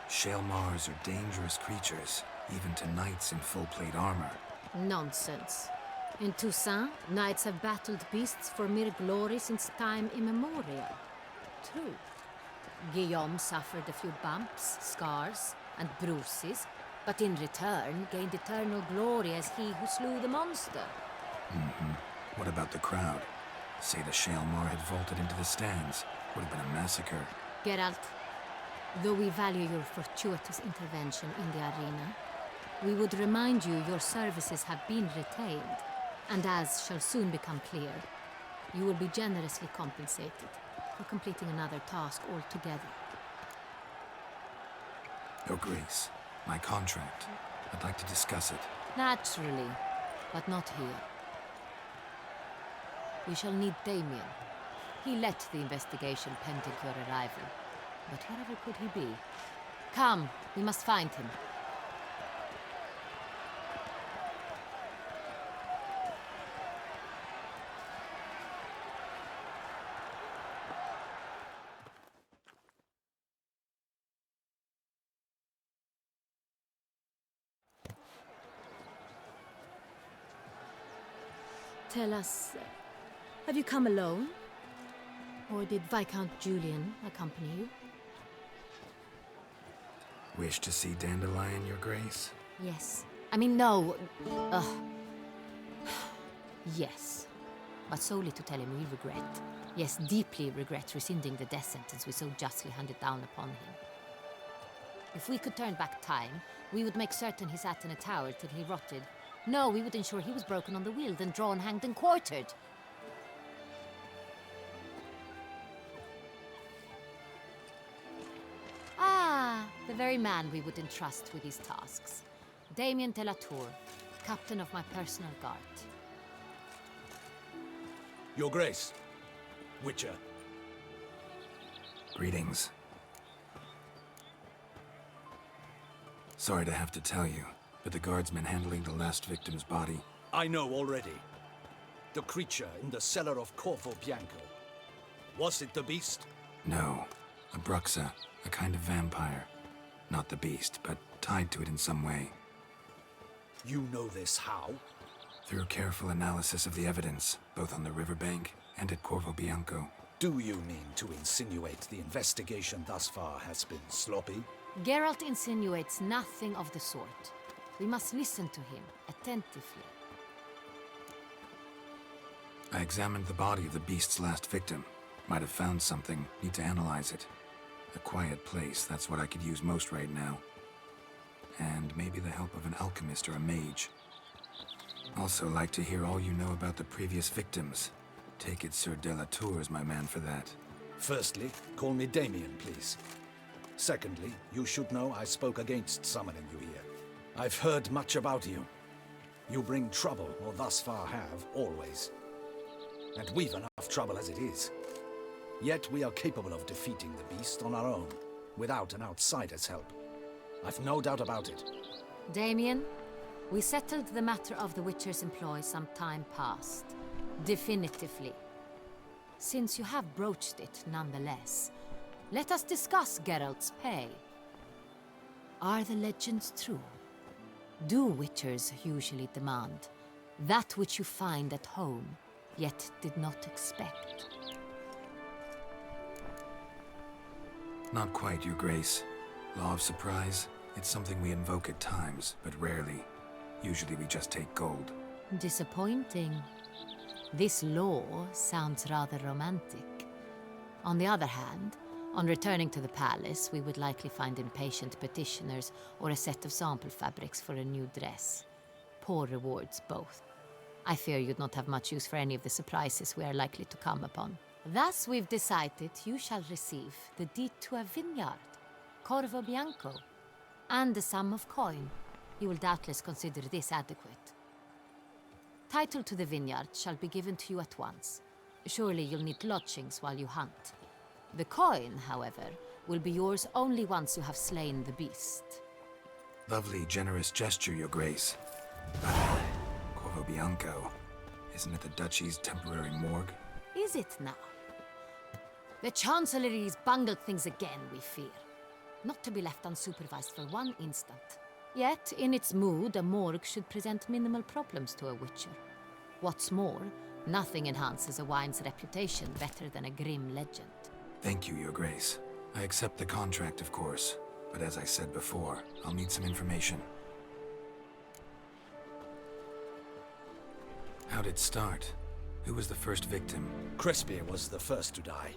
Shaelmars are dangerous creatures, even to knights in full-plate armor. Nonsense. In Toussaint, knights have battled beasts for mere glory since time immemorial. True. Guillaume suffered a few bumps, scars, and bruises, but in return gained eternal glory as he who slew the monster. What about the crowd? Say the Shaelmar had vaulted into the stands. Would have been a massacre. Geralt, though we value your fortuitous intervention in the arena, we would remind you your services have been retained, and as shall soon become clear, you will be generously compensated for completing another task altogether. Your Grace, my contract. I'd like to discuss it. Naturally, but not here. We shall need Damien. He led the investigation pending your arrival. But wherever could he be? Come, we must find him. Tell us, have you come alone? Or did Viscount Julian accompany you? Wish to see Dandelion, Your Grace? Yes. I mean, no. Yes. But solely to tell him we regret. Yes, deeply regret rescinding the death sentence we so justly handed down upon him. If we could turn back time, we would make certain he sat in a tower till he rotted. No, we would ensure he was broken on the wheel, then drawn, hanged, and quartered. Ah, the very man we would entrust with these tasks. Damien de la Tour, captain of my personal guard. Your Grace, Witcher. Greetings. Sorry to have to tell you, but the guardsman handling the last victim's body... I know already. The creature in the cellar of Corvo Bianco. Was it the beast? No. A Bruxa, a kind of vampire. Not the beast, but tied to it in some way. You know this how? Through careful analysis of the evidence, both on the riverbank and at Corvo Bianco. Do you mean to insinuate the investigation thus far has been sloppy? Geralt insinuates nothing of the sort. We must listen to him attentively. I examined the body of the beast's last victim. Might have found something. Need to analyze it. A quiet place, that's what I could use most right now. And maybe the help of an alchemist or a mage. Also like to hear all you know about the previous victims. Take it Sir de la Tour is my man for that. Firstly, call me Damien, please. Secondly, you should know I spoke against summoning you here. I've heard much about you. You bring trouble, or thus far have, always. And we've enough trouble as it is. Yet we are capable of defeating the beast on our own, without an outsider's help. I've no doubt about it. Damien, we settled the matter of the Witcher's employ some time past. Definitively. Since you have broached it nonetheless, let us discuss Geralt's pay. Are the legends true? Do Witchers usually demand that which you find at home, yet did not expect? Not quite, Your Grace. Law of surprise, it's something we invoke at times, but rarely. Usually we just take gold. Disappointing. This law sounds rather romantic. On the other hand, on returning to the palace, we would likely find impatient petitioners or a set of sample fabrics for a new dress. Poor rewards, both. I fear you'd not have much use for any of the surprises we are likely to come upon. Thus, we've decided you shall receive the deed to a vineyard, Corvo Bianco, and the sum of coin. You will doubtless consider this adequate. Title to the vineyard shall be given to you at once. Surely you'll need lodgings while you hunt. The coin, however, will be yours only once you have slain the beast. Lovely, generous gesture, Your Grace. Corvo Bianco. Isn't it the Duchy's temporary morgue? Is it now? The Chancellery's bungled things again, we fear. Not to be left unsupervised for one instant. Yet, in its mood, a morgue should present minimal problems to a Witcher. What's more, nothing enhances a wine's reputation better than a grim legend. Thank you, Your Grace. I accept the contract, of course. But as I said before, I'll need some information. How'd it start? Who was the first victim? Crespi was the first to die.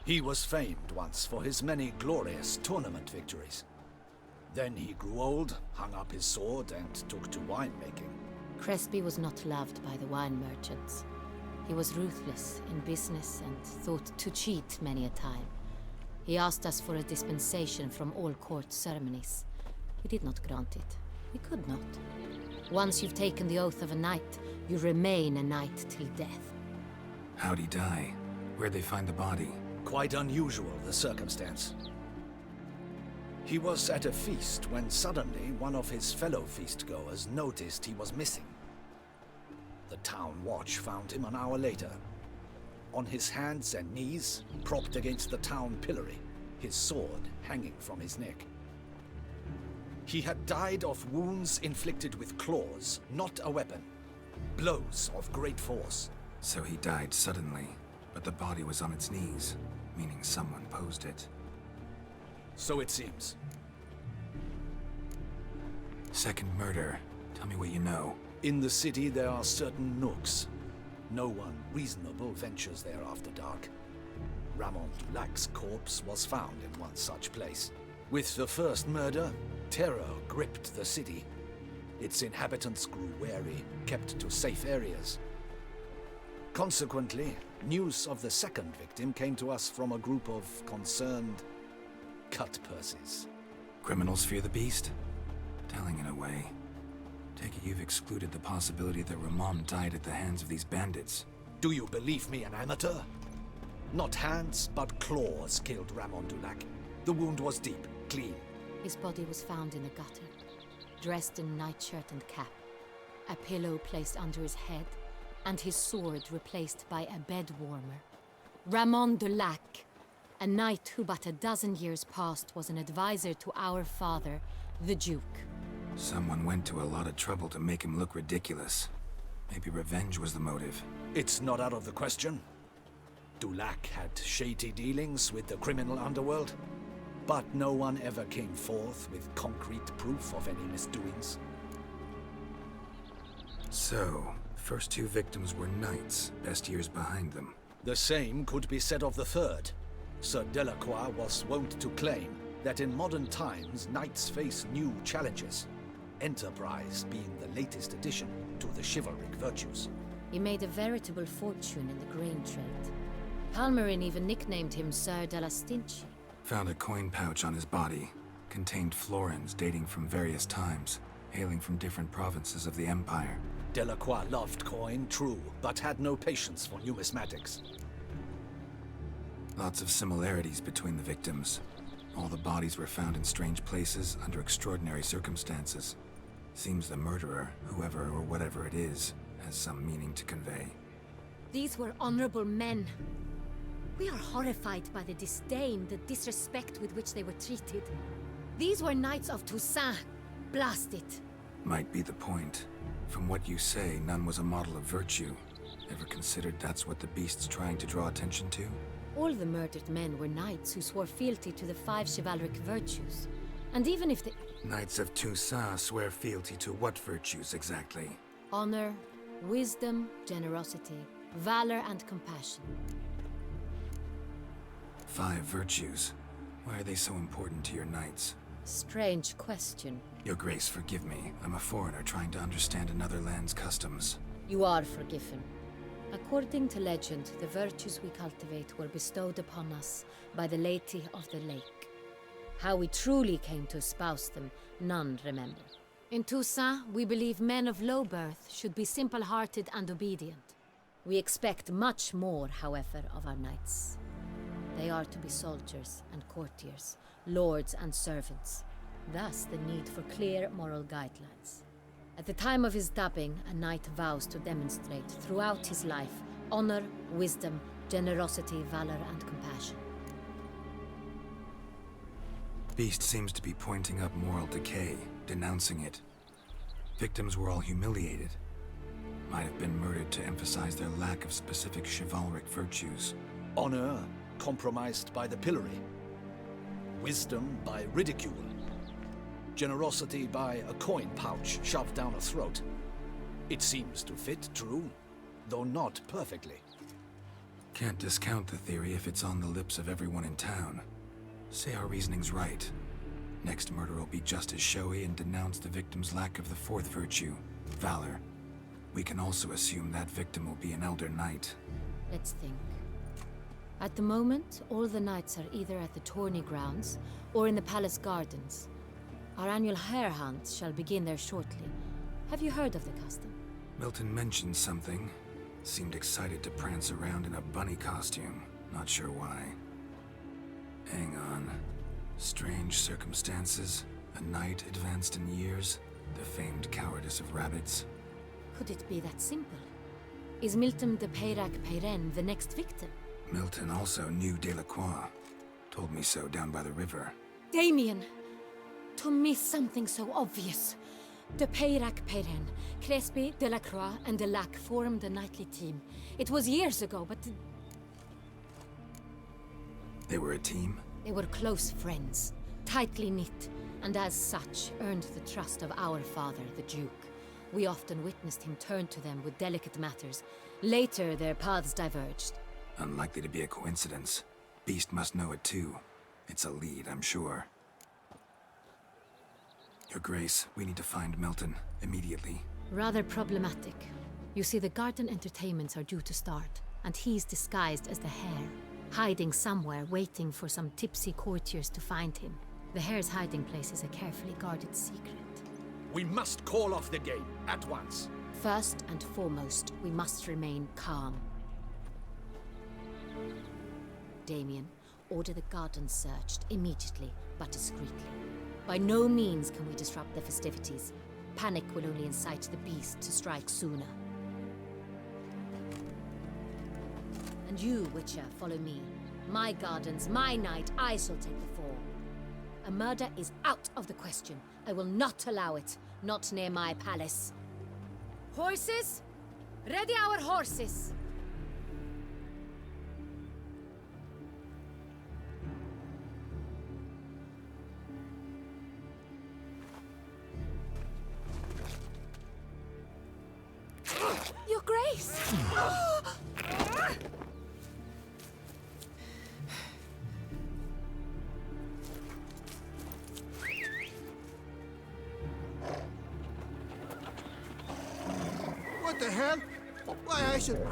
He was famed once for his many glorious tournament victories. Then he grew old, hung up his sword, and took to winemaking. Crespi was not loved by the wine merchants. He was ruthless in business and thought to cheat many a time. He asked us for a dispensation from all court ceremonies. We did not grant it. We could not. Once you've taken the oath of a knight, you remain a knight till death. How'd he die? Where'd they find the body? Quite unusual, the circumstance. He was at a feast when suddenly one of his fellow feastgoers noticed he was missing. The town watch found him an hour later. On his hands and knees, propped against the town pillory, his sword hanging from his neck. He had died of wounds inflicted with claws, not a weapon. Blows of great force. So he died suddenly, but the body was on its knees, meaning someone posed it. So it seems. Second murder. Tell me what you know. In the city there are certain nooks. No one reasonable ventures there after dark. Ramon Dulac's corpse was found in one such place. With the first murder, terror gripped the city. Its inhabitants grew wary, kept to safe areas. Consequently, news of the second victim came to us from a group of concerned cut-purses. Criminals fear the beast? Telling in a way. Take it you've excluded the possibility that Ramon died at the hands of these bandits. Do you believe me an amateur? Not hands, but claws killed Ramon Dulac. The wound was deep, clean. His body was found in a gutter, dressed in nightshirt and cap, a pillow placed under his head, and his sword replaced by a bed warmer. Ramon Dulac, a knight who but a dozen years past was an advisor to our father, the Duke. Someone went to a lot of trouble to make him look ridiculous. Maybe revenge was the motive. It's not out of the question. Dulac had shady dealings with the criminal underworld, but no one ever came forth with concrete proof of any misdoings. So, first two victims were knights, best years behind them. The same could be said of the third. Sir Delacroix was wont to claim that in modern times knights face new challenges, enterprise being the latest addition to the chivalric virtues. He made a veritable fortune in the grain trade. Palmerin even nicknamed him Sir de la Stinchi. Found a coin pouch on his body. Contained florins dating from various times, hailing from different provinces of the Empire. Delacroix loved coin, true, but had no patience for numismatics. Lots of similarities between the victims. All the bodies were found in strange places under extraordinary circumstances. Seems the murderer, whoever or whatever it is, has some meaning to convey. These were honorable men. We are horrified by the disdain, the disrespect with which they were treated. These were knights of Toussaint. Blast it. Might be the point. From what you say, none was a model of virtue. Ever considered that's what the beast's trying to draw attention to? All the murdered men were knights who swore fealty to the 5 chivalric virtues. And even if the... Knights of Toussaint swear fealty to what virtues exactly? Honor, wisdom, generosity, valor, and compassion. 5 virtues. Why are they so important to your knights? Strange question. Your Grace, forgive me. I'm a foreigner trying to understand another land's customs. You are forgiven. According to legend, the virtues we cultivate were bestowed upon us by the Lady of the Lake. How we truly came to espouse them, none remember. In Toussaint, we believe men of low birth should be simple-hearted and obedient. We expect much more, however, of our knights. They are to be soldiers and courtiers, lords and servants. Thus, the need for clear moral guidelines. At the time of his dubbing, a knight vows to demonstrate throughout his life honor, wisdom, generosity, valor, and compassion. Beast seems to be pointing up moral decay, denouncing it. Victims were all humiliated. Might have been murdered to emphasize their lack of specific chivalric virtues. Honor compromised by the pillory. Wisdom by ridicule. Generosity by a coin pouch shoved down a throat. It seems to fit, true, though not perfectly. Can't discount the theory if it's on the lips of everyone in town. Say our reasoning's right. Next murder will be just as showy and denounce the victim's lack of the 4th virtue, valor. We can also assume that victim will be an elder knight. Let's think. At the moment, all the knights are either at the tourney grounds or in the palace gardens. Our annual hare hunt shall begin there shortly. Have you heard of the custom? Milton mentioned something. Seemed excited to prance around in a bunny costume. Not sure why. Hang on. Strange circumstances. A knight advanced in years. The famed cowardice of rabbits. Could it be that simple? Is Milton de Peyrac-Peyren the next victim? Milton also knew Delacroix. Told me so down by the river. Damien! To miss something so obvious. De Peyrac-Peyren, Crespi, Delacroix, and Delac formed a knightly team. It was years ago, but... They were a team? They were close friends, tightly knit, and as such earned the trust of our father, the Duke. We often witnessed him turn to them with delicate matters. Later, their paths diverged. Unlikely to be a coincidence. Beast must know it too. It's a lead, I'm sure. Your Grace, we need to find Milton, immediately. Rather problematic. You see, the garden entertainments are due to start, and he's disguised as the hare, hiding somewhere waiting for some tipsy courtiers to find him. The hare's hiding place is a carefully guarded secret. We must call off the game, at once. First and foremost, we must remain calm. Damien, order the gardens searched immediately, but discreetly. By no means can we disrupt the festivities. Panic will only incite the beast to strike sooner. And you, Witcher, follow me. My gardens, my night, I shall take the fall. A murder is out of the question. I will not allow it. Not near my palace. Horses? Ready our horses! Your Grace! What the hell? Why, I should...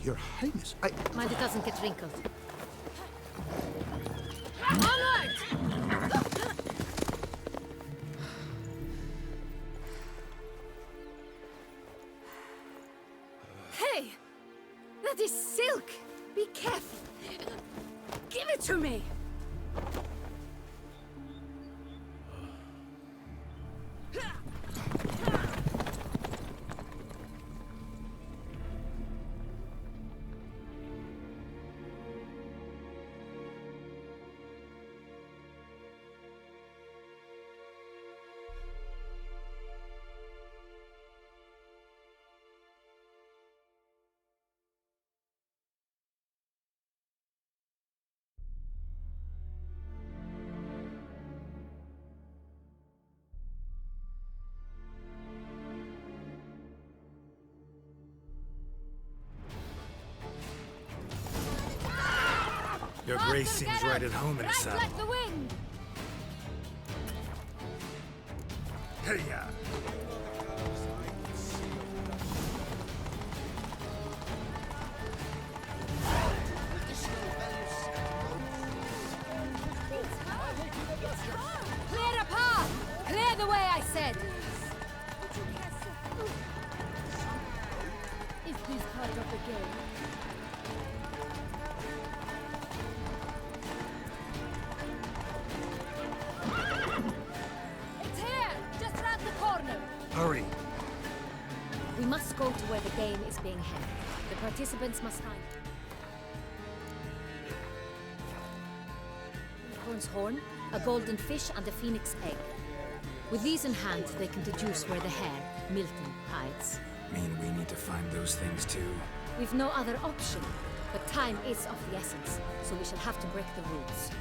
Your Highness, Mind it doesn't get wrinkled. Onward! Hey! That is silk! Be careful! Give it to me! Your Grace seems right at home in the saddle. Like the wind! Hey-ya! Clear a path! Clear the way, I said! Is this part of the game? It's here! Just round the corner! Hurry! We must go to where the game is being held. The participants must find a unicorn's horn, a golden fish, and a phoenix egg. With these in hand, they can deduce where the hare, Milton, hides. Mean we need to find those things too? We've no other option, but time is of the essence, so we shall have to break the rules.